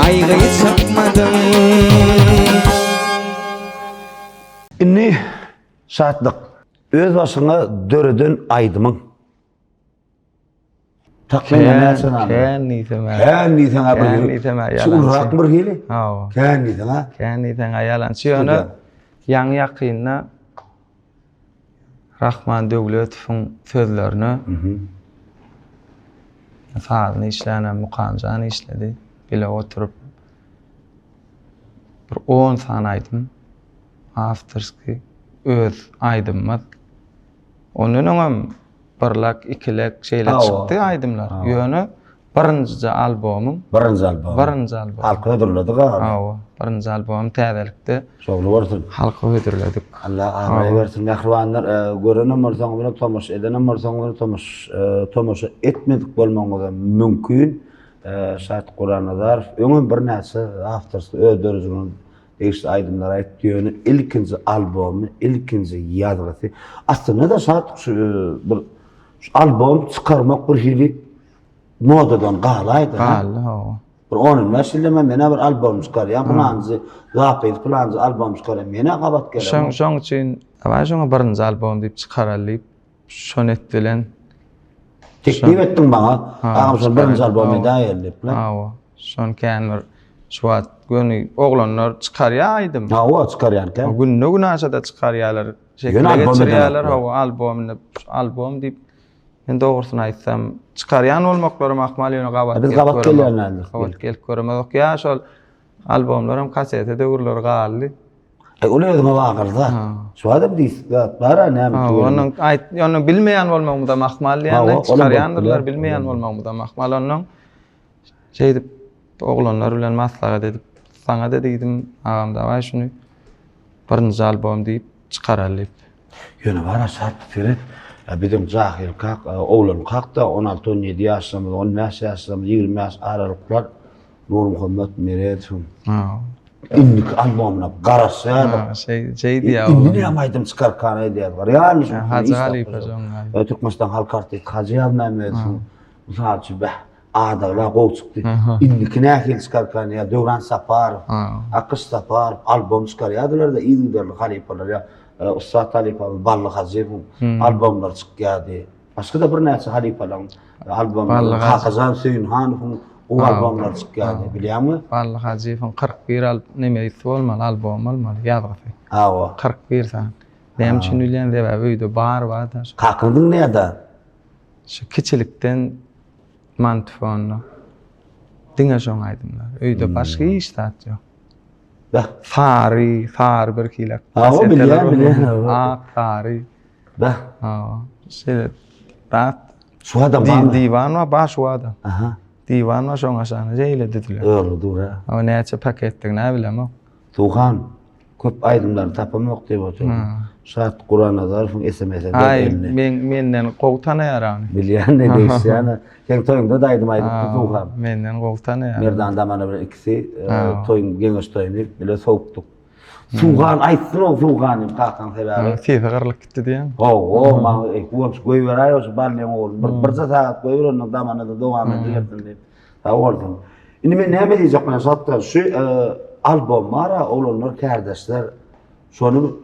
Aygıyı çıkmadın Inni saatlık öz başına dörüdün aydımın. Takminen näçe näme? Kän niteme. Kän niten Kän abi. niteme Şu urrak bir hili. Ha. Kän niten ha. Kän niten ayalan. Şonu ýan ýakynna Rahman Döwletowyň sözlerini falyny işlänen mukamjany işledi. Bile oturup bir 10 san aýdym. Afterski öz aýdymyz. Onuň birlek, ikilek şeýle çykdy aýdymlar. Ýöne birinji albomum. Birinji albom. Halka ödürledi ga. Ha, birinji albom täzelikde. Şogly bolsun. Halka ödürledik. Allah aýy bersin. Mehribanlar görenem bolsaň bilen tomuş edenem bolsaň bilen tomuş etmedik bolmagyna mümkin. Şaýat Guranadar öňün bir näçe afterski ödürjüň eşit aydımlar aýtdygyny ilkinji albomy, ilkinji ýazgysy. Aslında da şaýat bir albom çykarmak bir hili modadan gaýlaýdy. Galy, ha. Bir onun näşilleme mene bir albom çykarýan, planjy, gapyt planjy albom çykarýan, mene gabat gelýär. Şoň üçin awaşoňa birinji albom diýip çykaralyp, şonet bilen teklip etdim bana. Ağamsın birinji albom edäýärlip. Ha, şon kän bir şuat göni oglanlar çykarýar aýdym. Ha, o çykarýan. Gün ne gün aşada çykarýarlar. Şekilde geçirýärler ha albomny, albom diýip. Men dogrusyny aýtsam, çykarýan bolmaklary mahmal ýöne gabat. Biz gabat gelýärler. Gabat gelip görmedik ýa şol albomlarym kasete döwürler galy. Ola özüňe bagyrda. Şu adam diýip, bara näme Onuň ýöne bilmeýän bolmagymda mahmal ýa-ni çykarýandyrlar, bilmeýän bolmagymda mahmal onuň. Şeýdip oglanlar bilen maslahat edip, saňa da diýdim, agam da var şunu birinji albom diýip çykaralyp. Ýöne bara şart Ferit. Bizim jahil kak, oglan kakda 16-17 ýaşlarymyz, 15 ýaşlarymyz, 20 ýaş aralyklar Nur Muhammed Meredov. İndik albomuna garaşýar. Şey diýär. İndi hem aýdym çykarkan edýär. Var ýa-ni Hacı Halife joňa. Türkmenistan halk artisty Hacı Mehmedov. Usaçy be adala goçukdy. İndiki nähil çykarkan ýa Döwran Saparov, Akış Saparov albom çykarýardylar da ýygydarly halifalar ýa Ustad Halifa Ballı Hazirow albomlar çykýardy. Başga da bir näçe halifalar albomlar Hakazan Süýünhanowyň o albomlar çykýardy, bilýärmi? Ballı Hazirowyň 41 näme bolmaly albom bolmaly ýazgy. Ha, o 41 san. Benim için bilen de öýde bar da. Kakyndyň näde? Şu kiçilikden mantyfony diňe şoň aýdymlar. Öýde başga iş tat ýok. Bäh. Far bir kilek. Ha, o bilýän. Ha, fari. Bäh. Ha, şeýle tat. Şu adam var. Diwan wa baş wada. Aha. Diwan wa şoň aşany jeýle dediler. Öyle dur ha. O näçe paketdik näme bilemem. Tuğan köp aydımlar tapamak diýip otur. Şaýat Guranadarowyň SMS-e Ay, menden gowtana ýarany. bilýän ne diýýär. Ken toýunda da aydym aýdyp Tuğan. Menden gowtana ýarany. Merdan da mana bir ikisi toýun geňeş toýuny bile sowukdyk. Suğan aýtsyn o suğanyň takan sebäbi. Tiýe garlyk gitdi diýen. O, ma kuwapş goý beräýär, şu barlyň oğlum. Bir saat goý berenň damanyda dowam edirdim diýip. Ta oldum. Indi men näme diýjekmän satda şu albom var, oğlanlar kardeşler. Şonu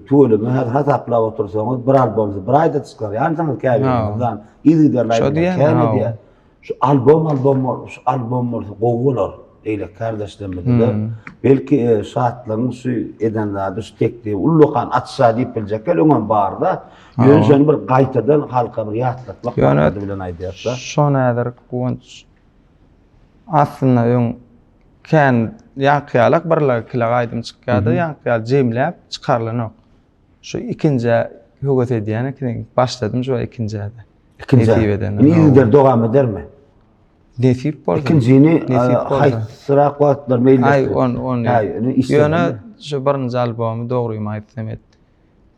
tuğulunu hasaplap otursaňyz bir albom, bir aýda çykar. Ýani taňyl käbirden ýygyderler. Şu albom gowular. Eyle kardeşlerimizde belki saatlaryň şu edenlerde şu tekdi ullukan atsa diýip biljekler öňen barda ýönşen bir gaýtadan halka bir ýatlatmak bilen aýdýarsa şo näder guwunç aslında öň kän ýankyýalak birler kile gaýdym çykýardy ýankyýal jemläp çykarlanok şu ikinji höwet edýän kiň başladym şu ikinjide ýygyder dogam edermi? Nesip boldy. İkincini haýsyrak wagtlar meýildi. On. Ýöne şu birinji albomy dogry aýtsam et.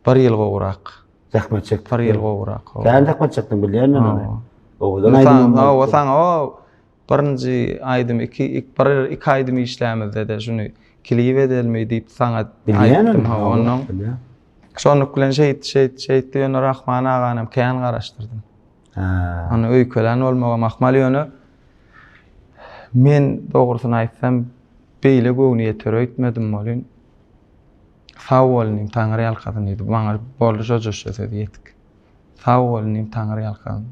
1 ýyl gowrak. Zahmet çekdi. 1 ýyl gowrak. Sen zahmet çekdin bilýän näme? Oňdan aýdym. Birinji aýdym 2 aýdym işlämizde de şunu kilip edelmi diýip saňa bilýän. Ondan şonu bilen şeýit ýöne Rahman aganam kän garaşdyrdym. Onu öýkelen bolmaga mahmal ýöne men dogrusyny aýtsam beýle göwni töreýtmedim bolyn. Sawolnyň taňry ýalkadyny diýip maňa boldy joşuşsa diýdik. Sawolnyň taňry ýalkadyny.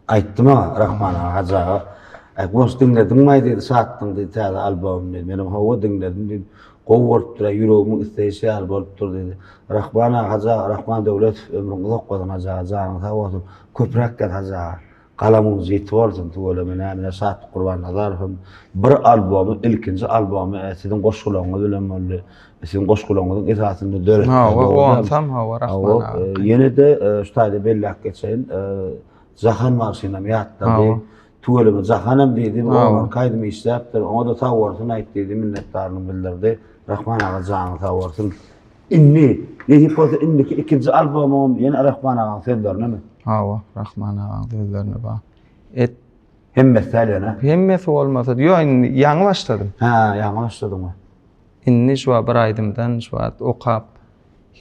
Aýtdym Rahman aga. Goş dinledim diýdi satdyň diýdi albomny. Menim hawa dinledim diýdi. Gowurp tura ýüregimiň isleýşi bolup dur diýdi. Rahman aga, Rahman döwlet ömrüň uzakdyna janyň sawatyn köprek gaza. Galamyň ýetip bolsun tuğula mene saat Gurban Nazarowym bir albomy, ilkinji albomy sizin goşgulaňyz bilen boldy. Sizin goşgulaňyzyň esasyny döret. Rahman. Ýene de şu taýda bellak geçen Zahan maşynam ýatdy. Tuğulamy Zahanam diýdi, o kaýdym işläpdir. Oňa da sawursyny aýtdy, minnetdarlygyny bildirdi. Rahman aga janyň sawursyn. Inni, nähip bolsa indiki ikinji albomum ýene Rahman agaň sözlerine. Rahman agaň sözlerine ba. Hemmet ýene. Hemmet bolmasa ýöne ýaňy başladym. Ýaňy başladym. Inni şu bir aýdymdan şu okap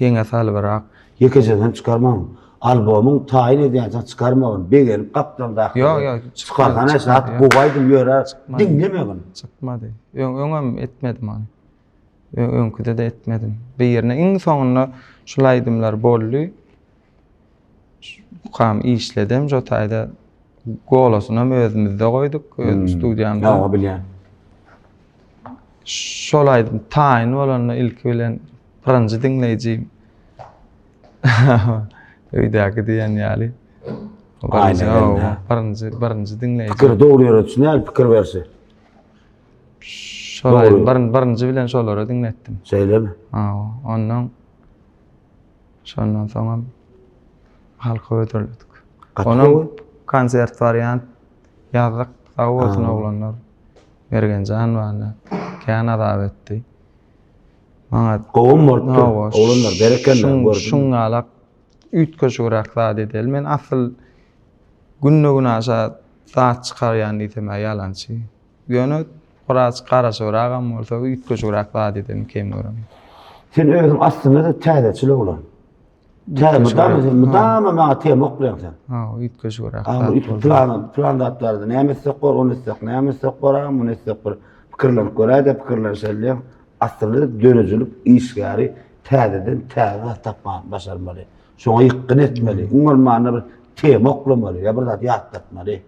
ýeňe salbyrak ýekejeden çykarmam. Albomyň taýin edýän çykarmagyn begelip gapdan da. Ýok, çykargana saat gowaýdym ýörer. Dinlemegin. Çykmady. Öňem etmedim onu. Öňküde de etmedim. Bir ýerine iň soňunda şulaýdymlar boldy. Kam işledim, jo taýda golasyny özümizde goýduk, studiýamda. Ýa, bilýän. Şolaýdym, taýin bolany ilk bilen birinji dinleýjim. Öýdäki diýen ýaly. Birinji dinleýjim. Pikir dogry ýöretýär, pikir berse. Şolaýdym, birinji bilen şolary dinletdim. Söyleme. Ondan şondan soňra halka ödürlüdük. Onun konsert variant ýazdyk, sawolsun oglanlar. Mergenjan bana kän dawetdi. Maňa gowum bolupdy. Oglanlar berekenler gördüm. Şuňalak ütköşürak zat edel. Men asyl günnügüne aşa zat çykarýan diýsem ýalançy. Ýöne oraz garaşyrak bolsa ütköşürak zat edem kim görem. Sen özüň aslynda da täzeçilik bolan. Mudama maňa temak bilen sen. Ütköşürak. Plandatlarda näme sekor, onu sek, näme sekor, onu sekor. Pikirler görä-de pikirler aslynda dönüjülük işgäri täzeden täze tapman başarmaly. Şoňa ýykyn etmeli. Uňal maňa bir temak bolmaly, ýa bir zat ýatlatmaly.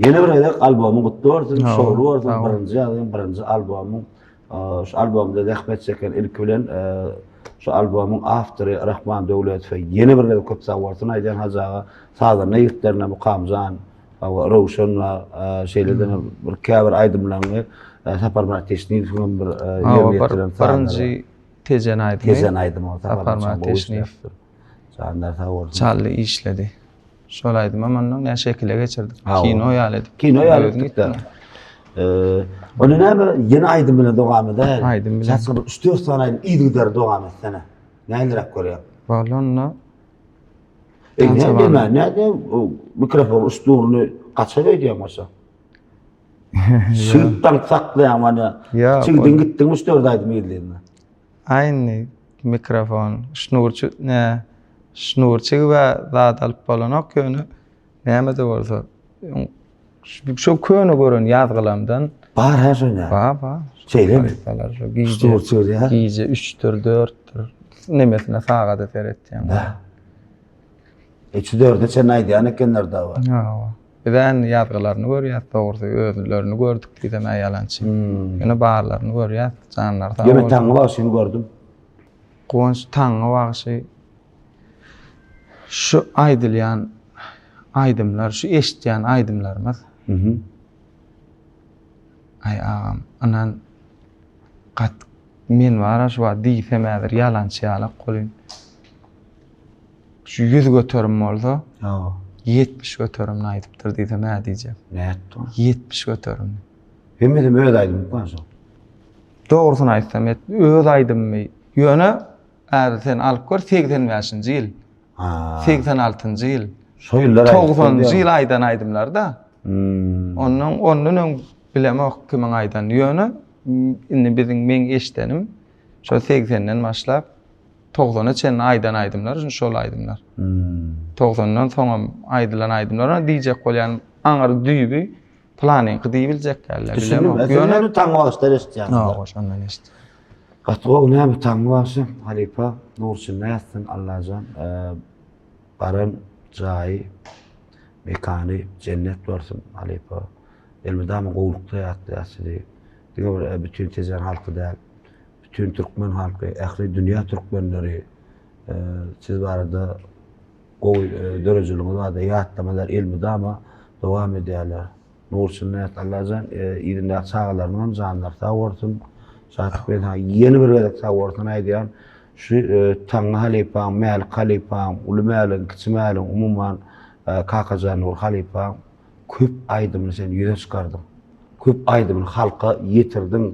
Ýene bir edek albomyň gutly bolsun, şowlu bolsun, birinji albomyň. Şu albomda Ahmet Çeken ilk bilen şu albomyň awtory Rahman Döwletow ýene bir köp sawursyny aýdan hajaga sazarna ýurtlaryna mukamjan we Rowşanla şeýlerden bir käbir aýdymlaryny Saparma Teşnif bir ýerlerden birinji tejen aýdym. Saparma Teşnif. Şandar sawur. Çally işledi. Şolaýdym amandan näme şekilde geçirdik. Kino ýalydy. Kino ýalydy. Onu näme ýene aýdym bilen dogam eder. Aýdym bilen. Säsler 3-4 sanaýyn ýygyder dogam etsene. Nälerek görýär? Balonna. Näde mikrofon ustuğunu kaçar ödeyem olsa? Sırttan saklayan bana. Ya, Çıktın gittin 3-4 aydım ellerine. Aynı mikrofon, şnurçu ve zat alıp bolanok köyünü näme de bolsa şu köyünü görün ýazgylamdan Bar her şey ya. ba Şeyle mi? Şnurçu ya. Giýje 3-4 4 nemesine sağa da seretýän. Da. 3-4'de sen aýdýan ekenler da var. Ya. Bizden ýazgylaryny görýär, dogry özlerini gördük diýsem ýalançy. Ýene barlaryny görýär, janlar da. Yemin taňy başyny gördüm. Goňş taňy bagşy şu aýdylýan aýdymlar, şu eşitýän aýdymlarymyz. Ay agam, anan gat men wara şu diýsemädir ýalançy ýalak golyn. Şu 100 götürüm bolsa, Ha. 70 götürümni aýdypdyr diýsem diýjek. Näetdi? 70 götürüm. Bilmedim öyle aýdym başa. Dogrusyny aýtsam, öz aýdymmy? Ýöne, sen alyp gör 85-nji ýyl. Ha. 86-njy ýyl. Şo ýyllar 90-njy ýyl aýdan aýdymlarda. Onun bilemek kimin aýdan ýöne. Indi biziň men eşdenim. Şo 80-den başlap 90-a çen aýdan aýdymlar, şol aýdymlar. 90-dan soňam aýdylan aýdymlar, diýjek bolýan aňyr düýbi planyň diýip biljek gäller. Bilemek. Ýöne taňy başlar eşitýän. Ha, şondan eşit. Gatgo näme taňy başy? Halipa Nurçyn nästin Allahjan. Baran jaý mekany cennet bolsun Halipa. Elmedam gowlukda ýatdy. Diňe bütün tezen halky däl. Bütün Türkmen halky, ähli dünýä türkmenleri siz barada gowy dörejeligi barada ýatlamalar elmedama dowam edýärler. Nurçyn nästin Allahjan ýerinde çağalarynyň janlar taworsun. Saat ben yeni bir vedek taworsun aýdýan şu taňy Halipa, mäl Halipa, ulumälin, kiçimälin umumman kakajan ol Halipa köp aýdymyny sen ýüze çykardym. Köp aýdymyny halka ýetirdiň.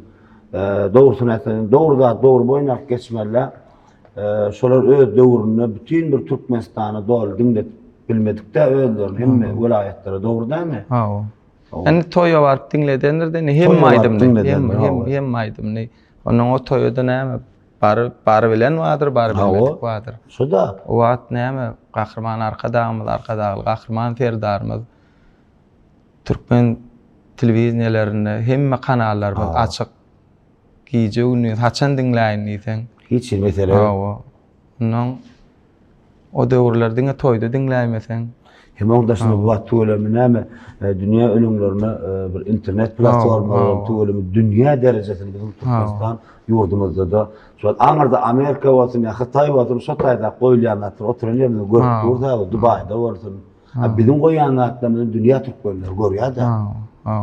Dogrusyny aýtsam, dogry boýnap geçmeler. Şolar öz döwrüne bütün bir Türkmenistany dol dinlet bilmedik de özlerini hemme welaýatlary dogry dämi? Ha. Yani toýa barıp dinledenlerden hem aýdymny, hem aýdymny. Onuň o toýda näme bar bilen wadyr, bar bilmedik wadyr. Şoda. O wagt näme gahrman arkadaýymyz, gahrman ferdarymyz. Türkmen telewiziýalarynda hemme kanallarymyz açyk. Giýje uni haçan dinläýin diýsen. Hiç mesele. Ha. Onuň o döwürlerde toýda dinläýmesen. Hem ondaşyny bu wagt tölemine näme dünýä ölümlerine bir internet platformalarynda tölemi dünýä derejesinde bizim Türkmenistan ýurdumuzda da şu aňarda Amerika bolsun ýa Hytaý bolsun şo taýda goýulýanlar oturan ýerinde görüp durda Dubaýda bolsun. Bizim goýanlarymyzy dünýä türkmenleri görýär da. Ha.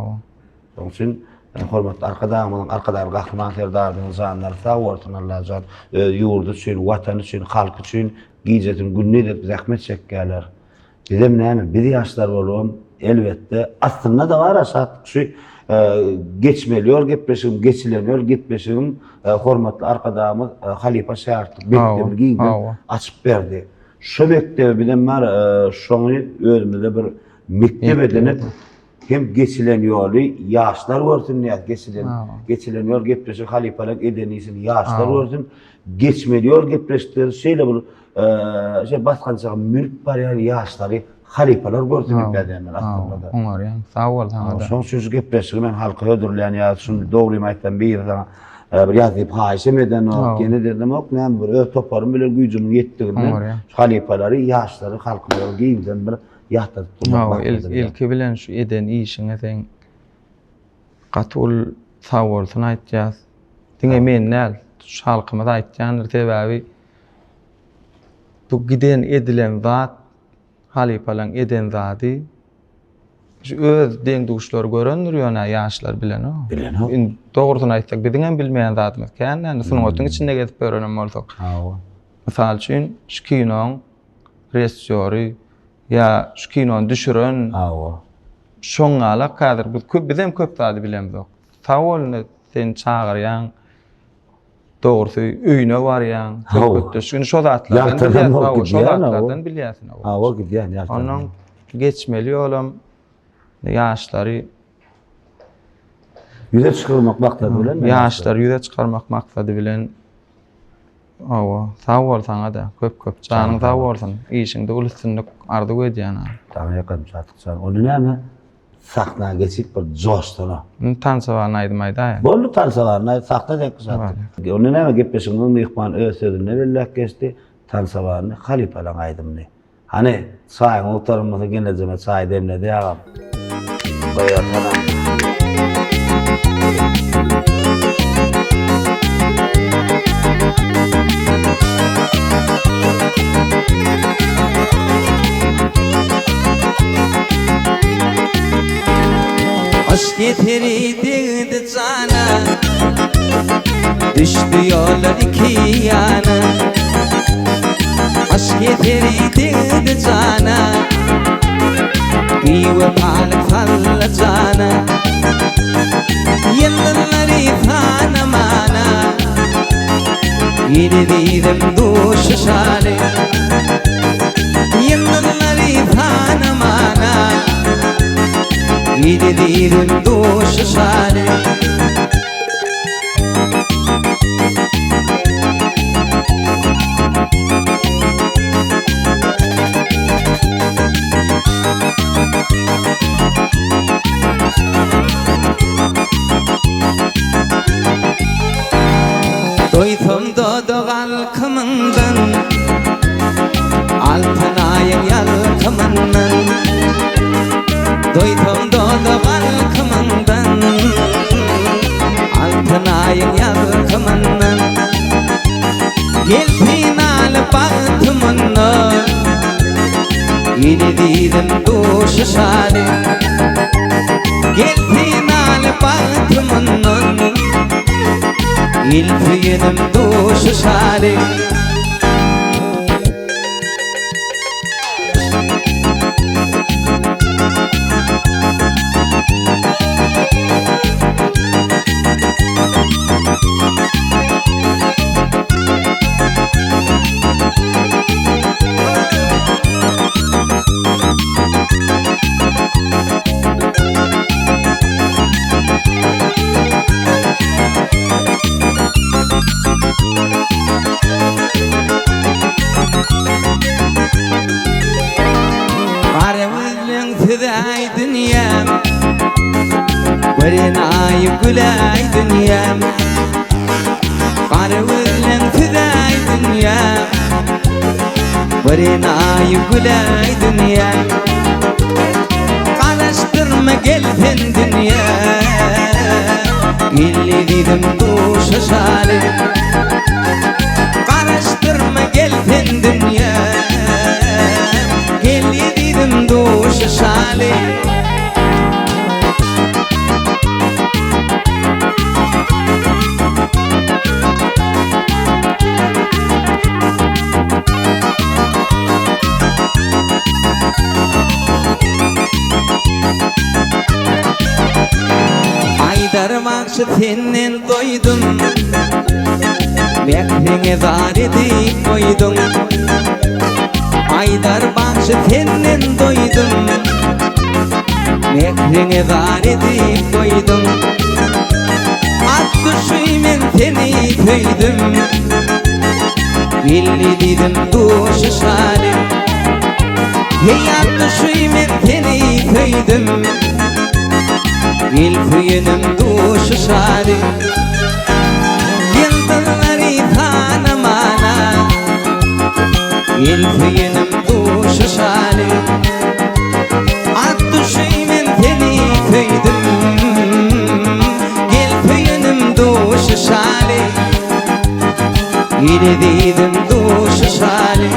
Şoň üçin hormatly arkadaşlar gahrman ferdarlygyň janlar sag bolsun Allahjan ýurdu üçin, watan üçin, halk üçin giýjetin günni de zähmet çekýärler. Bizim näme? Bir ýaşlar bolum elbetde aslında da var aşat şu geçmeliyor, geçileniyor, gitmeşim hormatly arkadaşymyz Halipa Şähertlik mektebi açyp berdi. Şu mektebi bilen bar şoňy özümizde bir mektep edinip hem geçileniyor ýaşlar bolsun ýa geçileniyor, gitmeşim Halipalyk edenisin ýaşlar bolsun geçmeliyor, gitmeşdir şeýle bir baskança mülk barýar ýaşlary halipalar gördüm bedenler aslında. Onlar ýa sag bol taňa. Şoň söz gepleşigi men halka ödürlän ýa şunu dogry aýtdan bir ýazyp haýşemeden o gene dedim ok näme bir öz toparym bilen güýjümiň ýetdigini halipalary ýaşlary halkyny giýden bir ýahtar tutmak. Ilki bilen şu eden işiňe sen gatul sag bolsun aýtýas. Diňe men näl halkymyz aýtýandyr sebäbi bu giden edilen zat Halipalan eden zady öz deňduguşlar görendir ýöne ýaşlar bilen o. Dogrusyny aýtsak biziň hem bilmeýän zatymyz kän, ýani sunuň otuň içinde gezip görenen bolsak. Mysal üçin şu kinoň rejissöri ýa şu kinony düşüren şoňala kadr bu bizim köp zady bilendik. Sawolny sen çağırýan doğrusu öýüne barýan, köpde şunu şo zatlardan bilýärsin. Ha, o gidýän ýa. Onuň geçmeli olam ýaşlary Yüze çıkarmak maksadı bilen. Yaşlar yüze çıkarmak maksadı bilen owa sağ bolsaň da köp janyň sağ bolsun, işiňde uluşsundyk ardy gödýän. Tamam yakın satyksan. Onu näme? Sahna geçip bir joşdana. Tansawan aýdym-aýda ýa. Bollu tansawarna sahna dek satdy. Onu näme gepleşiňiň mehman öz sözüne bellek geçdi. Tansawarny halifalaň aýdymdy. Hani saýyň oturmasa gelejeme saý demledi ýagam. Goýar sana. Aşk getirdi cana, düştü yollar iki yana. Aşk getirdi cana, bir vefalık falla cana. Yılları tanımana, yedidim duş şale. Yılları tanımana, yedidim duş şale. Doydum dodoğal kımından, altın ayın yalkımından. Doydum dodoğal kımından, altın ayın yalkımından. Gelpin alıp baktımından, yedidim duş şale. Gelpin alıp baktımından, ilfiyenim duş şale. Hüday dünyam, verenay gülay dünyam. Qarıwızın hüday dünyam, verenay gülay dünyam. Qalaştırma gelpen dünya, illi didim duş şale. Qalaştırma gelpen dünya, illi didim duş şale. Aydar makşı senden doydum, mekteğe zar edip koydum. Aydar makşı senden doydum, mekteğe zar edip koydum. At düşüymen seni köydüm, illi didim duş şale. Hey at düşüymen seni köydüm, ilfiyenim duş şale. Yıldızları tanımana, ilfiyenim duş şale. At düşüymen seni köydüm, ilfiyenim duş şale. Yedidim duş şale,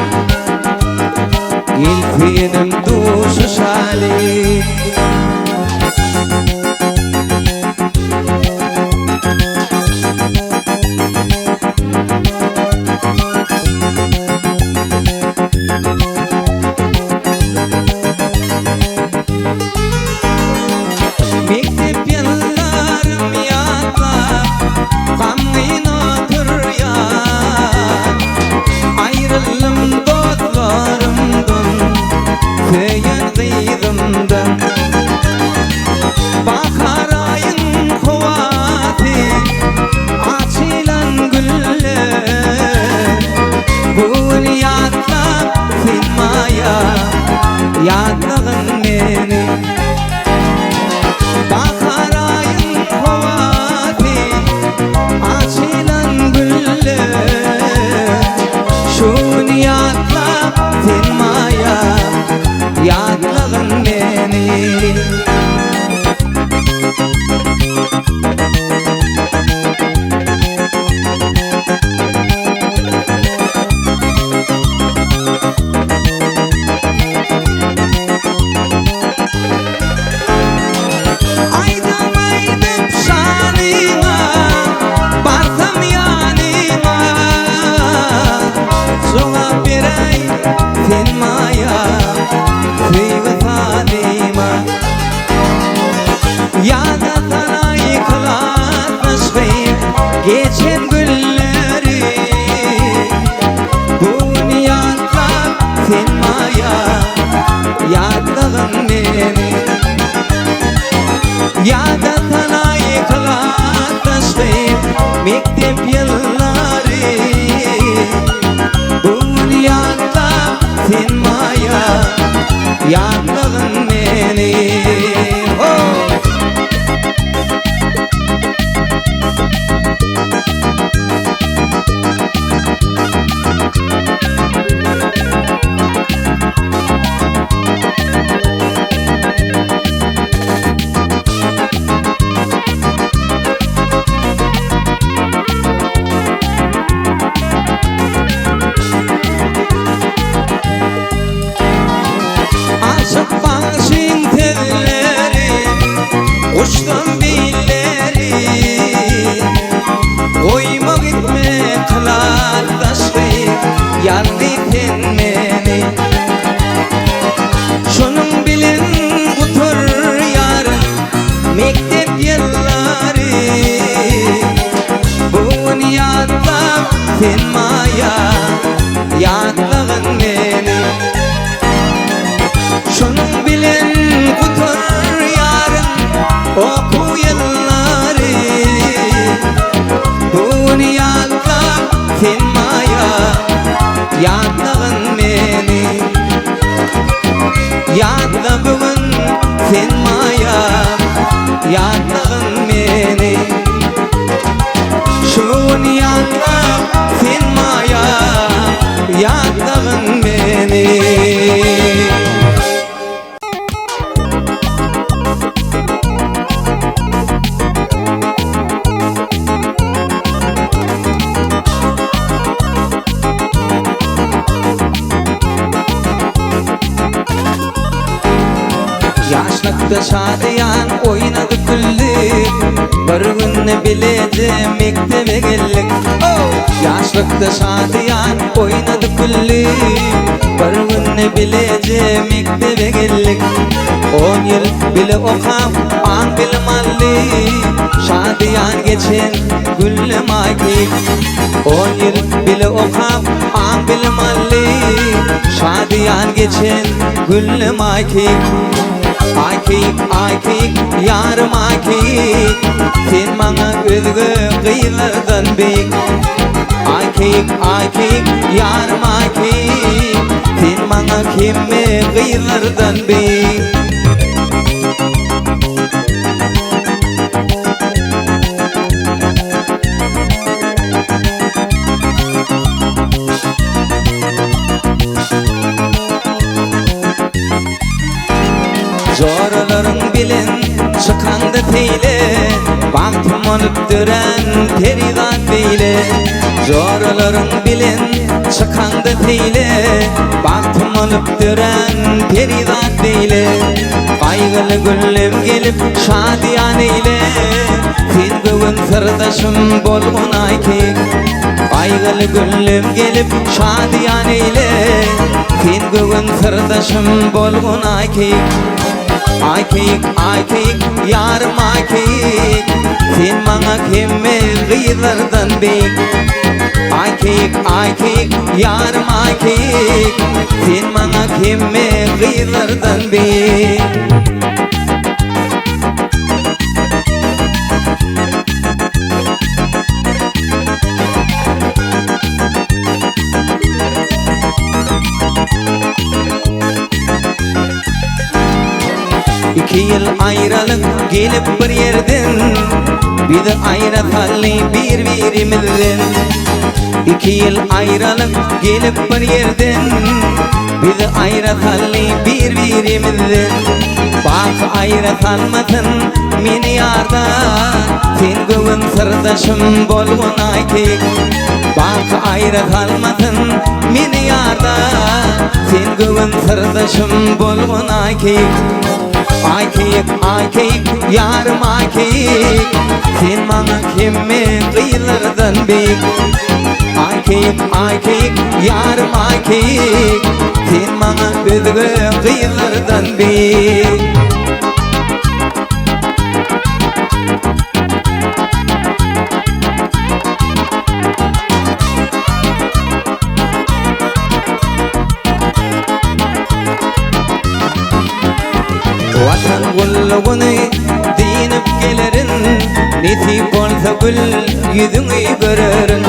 ilfiyenim duş şale. Mektep yıllarım yadla, gamgin oturyan. Ayrılım dostlarımdan, köyün kıydımdan. ýadlagyn meni. Bahar ayın howasy açylan güller, şuny ýadlap sen maýa ýadlagyn meni. Geçen günleri dünyada sen maya ýadlagyn meni. Ýada sana yıkılatmıştım mektep yılları, dünyada sen maya ýadlagyn meni. Aşık başın telleri, uçtan billeri, oyma gitme kılar taşkı, yandı sen meni. Şunun bilin kutur yarın, mektep yılları, bu dünyada sen maya ýadlagyn meni. Şunun bilen kutur yarın oku yılları, dünyada sen maýa ýadlagyn meni. Ýadla bugün sen maýa ýadlagyn meni. Şu dünyada sen maýa ýadlagyn meni. Yaşlıkta şadiyan oynadı güldük, bir günne bileceğim mektebe geldik. Yaşlıkta şadiyan oynadı güldük, bir günne bileceğim mektebe geldik. 10 yıl bile okap an bilmalli, şadiyan geçen güllem aykik. 10 yıl bile okap an bilmalli, şadiyan geçen güllem aykik. Aykik, aykik, yarım aykik, sen bana özgü kıyılardan bek. Aykik, aykik, yarım aykik, sen bana kimme kıyılardan bek. Zorlarың bilen çıkandı teyle, baktım olup düren peridan beyle. Zorlarың bilen çıkandı teyle, baktım olup düren peridan beyle. Kaygılı güllem gelip şadiyan eyle, sen bugün sırdaşım bolgun aykik. Kaygılı güllem gelip şadiyan eyle, sen bugün sırdaşım bolgun aykik. Aykik, aykik, yarım aykik, sen bana kimme kıyılardan bek. Aykik, aykik, yarım aykik, sen bana kimme kıyılardan bek. 2 yıl ayrılık gelip bir yerden, bizi ayratalı birbirimizden. 2 yıl ayrılık gelip bir yerden, bizi ayratalı birbirimizden. Bak ayratan meni yardan, sen bugün sırdaşım bolgun aykek. Bak ayratan meni yardan, sen bugün sırdaşım bolgun aykek. Aykek, yarım aykek, sen bana kimme kıyılardan bek. Aykek, yarım aykek, sen bana özgü kıyılardan bek. Vatan gullugunu dinip gelerin, nesip olsa gül yüzünü görerin.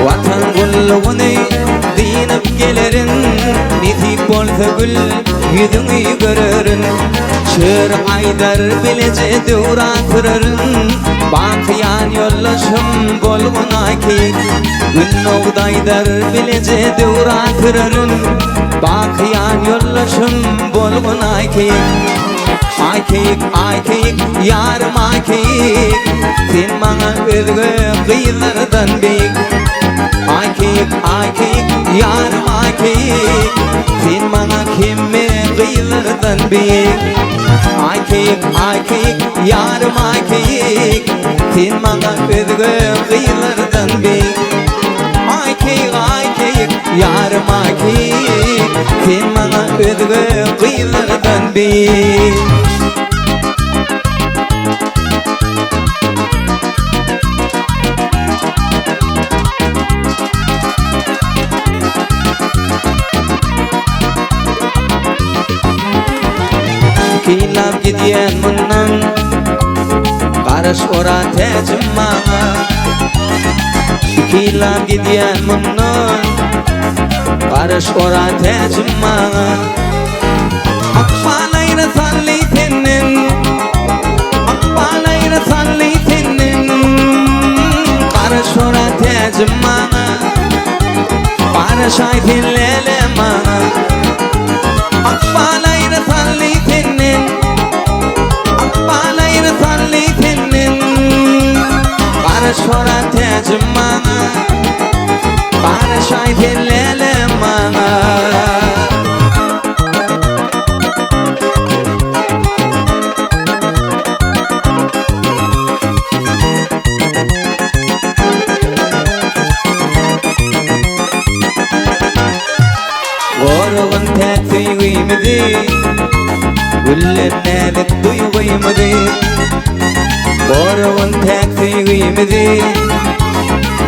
Vatan gullugunu dinip gelerin, nesip olsa gül yüzünü görerin. Şır aydar bilece dura kırarın, bakıyan yollaşım bolgun aykek. Gün oğdaydar bilece dura kırarın, bakıyan yollaşım bolgun aykek. Aykek, yarım aykek, sen bana özgü kıyılardan bek. Aykek, yarım aykek, sen bana kimme kıyılardan bek. Aykek, yarım aykek, sen bana özgü kıyılardan bek. Aykek, yarım aykek, sen bana özgü kıyılardan bek. Kilap gidiyen bundan, karış ora tecim bana. Kilap gidiyen bundan, karış ora tecim bana. Akbalayra salli senin, akbalayra salli senin, karış ora tecim bana. Karış ay dinlele bana. Akbalayra salli senin, akbalayra salli senin, karış ora tecim bana. Karış ay dinlele bana. Gorgun tek duyguymadı, güllerine de duyguymadı. Gorgun tek duyguymadı,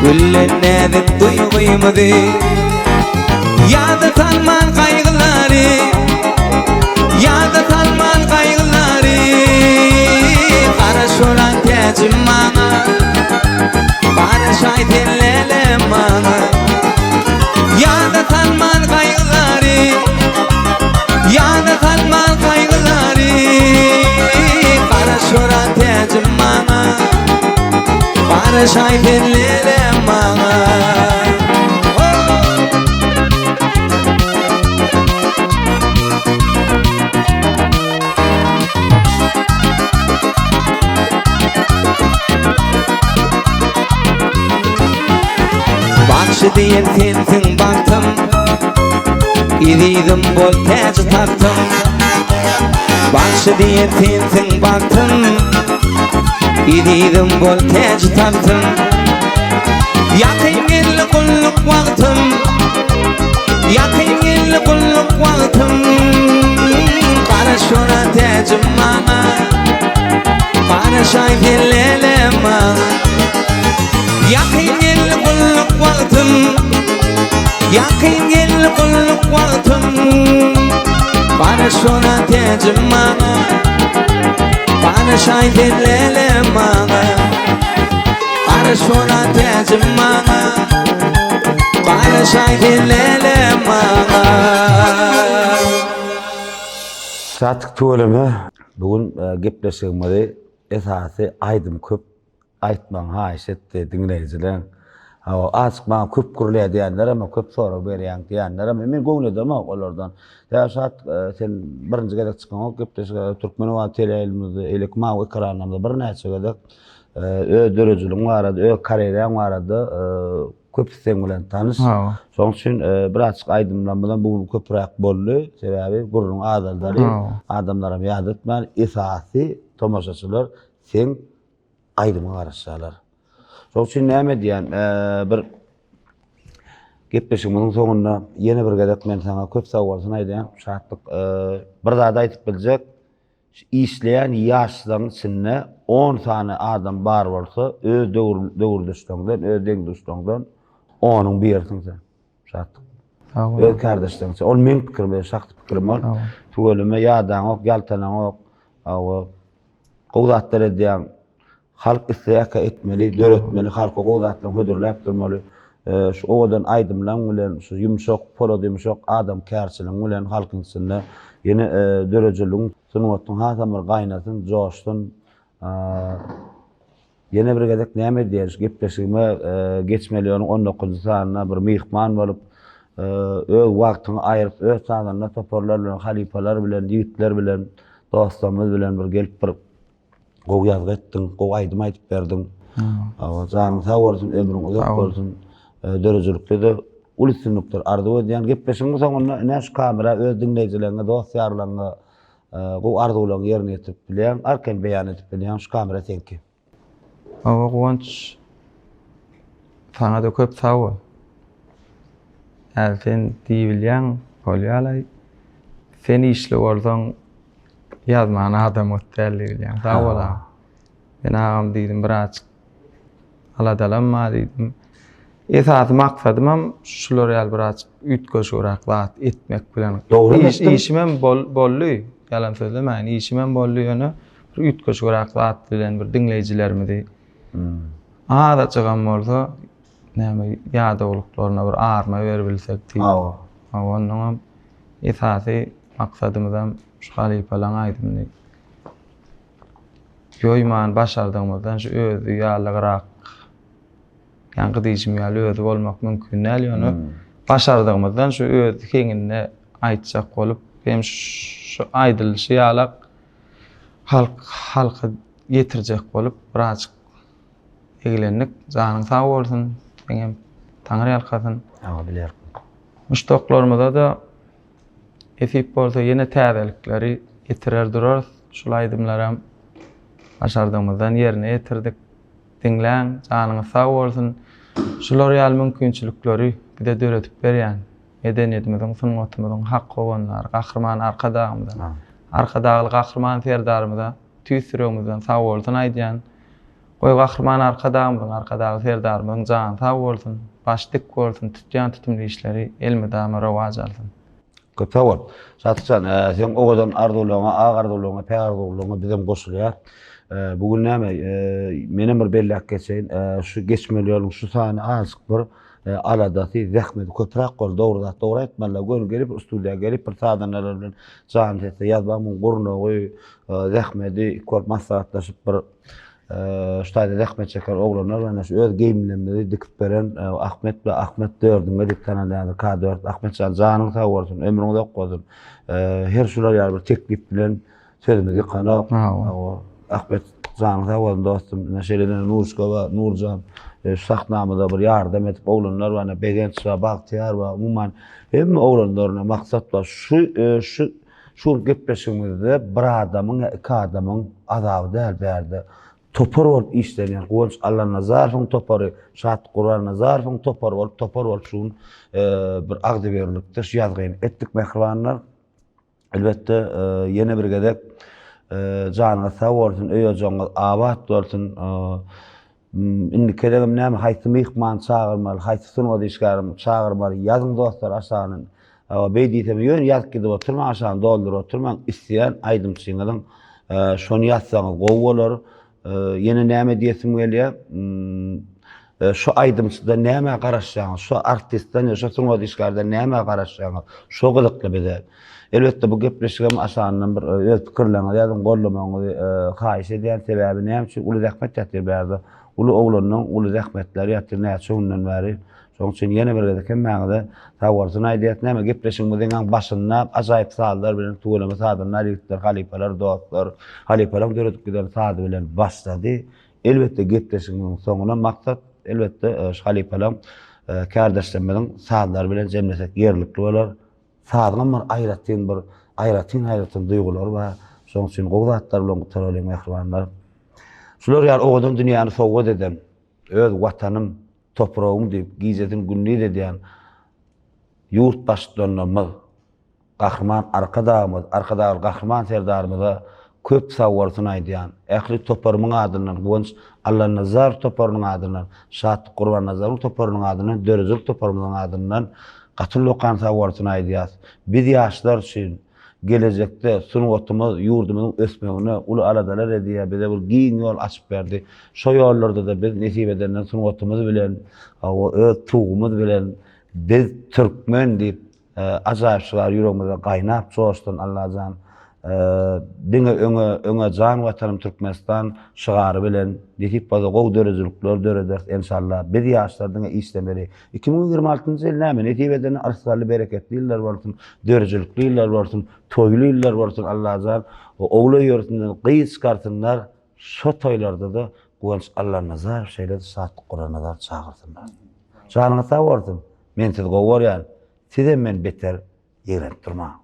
güllerine de duyguymadı. Yadı salman kaygıları, yadı salman kaygıları. Karış olan tecim bana, karış ay dinlele bana. Yadı salman kaygıları, yadı salman kaygıları. Karış olan tecim bana, karış ay dinlele bana. Bakşı diyen sensin baktım, İzledim bol tecü taktım. Bakşı diyen sensin baktım, İzledim bol tecü taktım. Yakın gelli kulluk vaktim, yakın gelli kulluk vaktim. Karış ona tecim bana, karış ay dinlele bana. Yakın gelli kulluk vaktim, yakın gelli kulluk vaktim. Karış ona tecim bana, karış ay dinlele bana. Karış ona tecim bana, karış ay dinlele bana. Saatlik tuvalım ha. Bugün gepleşigimizde esasy aýdym köp aýtmaň haýyş etdi dinleýijiler. Açyk maňa köp gürle diýenler ama köp sorak berýän diýenler ama men göňledem olardan. Ýa-şat sen birinji gelek çykan gepleşige türkmen we teleýilmizde elek maňa ekranlarda bir näçe gelek öz dörejiligim barada, öz karýeram barada köp sen bilen tanış. Şoň üçin bir açyk aýdymlanmadan bugün köpräk boldy. Sebäbi gurrun adamlary adamlara ýad etmän esasy tomaşaçylar sen aýdyma garaşýarlar. Şoň üçin näme diýen bir gepleşigimiň soňunda ýene bir gedek men sana köp sowalsyny aýdýan. Şatlyk bir zat aýtyp biljek. İşleyen yaşdan içinde 10 tane adam bar bolsa öz döwürdeşden, öz deňdeşden 10'un birsin sen. Şatlyk. Öz kardeşden. Ol men pikir bilen şakty pikirim bol. Tugelime ýadan ok, ýaltanan ok. Awa gowdatlar edýän halk isleýäkä etmeli, döretmeli, halka gowdatlaryň hödürläp durmaly. Şu odan aýdymlan bilen, şu ýumşak, polo ýumşak adam kärçiliň bilen halkyň içinde ýene dörejiliň sunuwatyň hasamyr gaýnasyn, joşdun. Ýene bir gedek näme diýeriz, gepleşigime geçmeliýän 19-njy sanyna bir mihman bolup, öz wagtyny aýryp, öz sanyna toparlar bilen, halipalar bilen, ýigitler bilen, dostlarymyz bilen bir gelip bir gowy ýazgy etdiň, gowy aýdym aýtyp berdiň. Janyň sag bolsun, ömrüň uzak bolsun. Dörejilikde de ulysynlyklar ardy edýän gepleşigimiň soňunda näş kamera öz dinleýijilerine, dostlarlaryna bu arzuwlaryny ýerine ýetirip bilýän, arkan beýan edip bilýän şu kamera senki. Awa gowunç sana da köp sag bol. Sen diýilýän bolýarly. Sen işli bolsaň ýazman adam ötdärligi. Sag bola. Men agam diýdim biraz aladalanma diýdim. Esasy maksadym şular ýaly biraz ütgeşgerak wagt etmek bilen. İşimem bolly. Yalan sözlemäň, işimem bolly ýöne bir ütgeşgerak wagt bilen bir dinleýijilerimizi. Ada çygan bolsa, näme ýadawlyklaryna bir arma berebilsek diýip. Ondan esasy maksadymyzam şu halipalaň aýdymdy. Ýoýman başardygymyzdan şu özü ýalygyrak ýa-ni diýişim ýaly özü bolmak mümkin näl ýöne başardygymyzdan şu öz keňine aýtjak bolup hem şu aýdylşy ýalak halka ýetirjek bolup biraz egilenlik janyň sag bolsun, hem taňry ýalkasyn. Biler. Muştoklarymyza da esip bolsa ýene täzelikleri ýetirer durar. Şol aýdymlaram başardygymyzdan ýerine ýetirdik. Dinläň, janyňyz sag bolsun. Şular ýaly mümkinçilikleri bir de döretip berýän. Medeniýetimiziň, sunmatymyzyň haqqy bolanlar, gahrman arkadagymyzdan. Arkadagy gahrman serdarymyza tüýsüremizden sag bolsun aýdýan. Goý gahrman arkadagy serdarymyzyň jany sag bolsun, başdyk bolsun, tutýan tutumly işleri elmedama rowaj alsyn. Köp sag bol. Şatçan, sen ogadan arzuwlaryňa, agarzuwlaryňa, peýarzuwlaryňa bizem goşulýar. Bugün näme menem bir bellek geçeýin, şu geçmeli ýoluň şu sany azık bir aladasy zähmet köpräk bol, dogry aýtmalar, gönül gelip studiýa gelip bir sadanlar bilen jan hetse ýazbamyň gurnugy, zähmeti köp maslahatlaşyp bir ştaýda zähmet çeker oglanlar we şu öz geyimlerini dikip beren Ahmet dördüňe dip tanalýan K4 Ahmetjan janyň sag bolsun, ömrüň uzak bolsun. Her şular ýaly bir teklip bilen sözümizi kanap. Ahmet janyň sag bolsun dostum, näşeleden Nurşka we Nurjan sahnamyda bir ýardam edip oglanlar we Begenç we Bagtyar we umman hemme oglanlaryna maksat var. Şu gepleşigimizde bir adamyň, iki adamyň azaby däl berdi. Topar bolup işlenýän, goňç Allah nazarfyň topary, şat Qur'an nazarfyň topar bolup şuň bir agdy berilipdir. Şu ýazgyn etdik mehribanlar. Elbetde ýene bir gedek janyňa sag bolsun, öýejoňyz abat bolsun. Indi kelegim näme haýsy mehman çagyrmaly, haýsy sunuwady işgärm çagyrmaly, ýazyň dostlar aşanyň. Beýdiýsem ýön ýazyp gidip oturma, aşany doldurup oturmaň, isleýän aýdymçyňyň şonu ýatsaňyz gowy bolar. Yine näme diýesim gelýär? şu aydımçıda näme garaşýaňyz, şu artistden ýa-da şo dişgärden näme garaşýaňyz, şo gyzykly bize. Elbetde bu gepleşigem aşanyň bir öz pikirlerini ýa-da gollamaňyzy haýyş edýän sebäbi näme üçin uly zähmet ýatyr bärde. Uly oglanyň uly zähmetleri ýatyr näçe günden bäri. Şoň üçin ýene bir gede kemmäňde tawarsyn aýdýat näme gepleşigimiziň başynda ajaýyp sallar bilen tuğlama sadynlar ýetler, halipalar, dostlar, halipalar döredip giden sady bilen başlady. Elbetde gepleşigimiň soňuna maksat elbetde halipalar kärdeşlemeden sadylar bilen jemlesek ýerlikli bolar. Sadyň bir aýratyn duýgular we şoň üçin gowzatlar bilen gutaralyň mehribanlar. Şular ýar owadan dünýäni sowgat eden, öz watanym, toprağım diýip gizetin günni edýän ýurt başlanmaz. Gahryman arkadagy gahryman serdarymyza köp sawwarsyny aýdýan. Ähli toparmyň adynyň, buňç Allah Nazar toparmyň adynyň, Şat Gurban Nazar toparmyň adynyň, Dörezel toparmyň adynyň gatyl okan sawwarsyny aýdýas. Biz ýaşlar üçin gelecekde sunwatymyz, ýurdumyň ösmegine uly aladalar edýär, bize bir giň ýol açyp berdi. Şo ýollarda da biz nesip edenden sunwatymyz bilen, öz tuğumyz bilen biz türkmen diýip ajaýyp şular ýüregimize gaýnap çoşdun Allahjan. Diňe öňe jan watanym Türkmenistan şygary bilen diýip baza gow dörejilikler döreder inşallah. Biz ýaşlardyň işlemeli. 2026-njy ýyl näme netip eden arsaly bereketli ýyllar bolsun, dörejilikli ýyllar bolsun, toýly ýyllar bolsun Allahjan. Ogly ýurtyndan gyýy çykartynlar, şo toýlarda da guwanç Allah nazar şeýle saat Qur'an'a çağırsınlar. Janyňyz sag bolsun. Men siz gowurýan, sizden men beter ýerenip durma.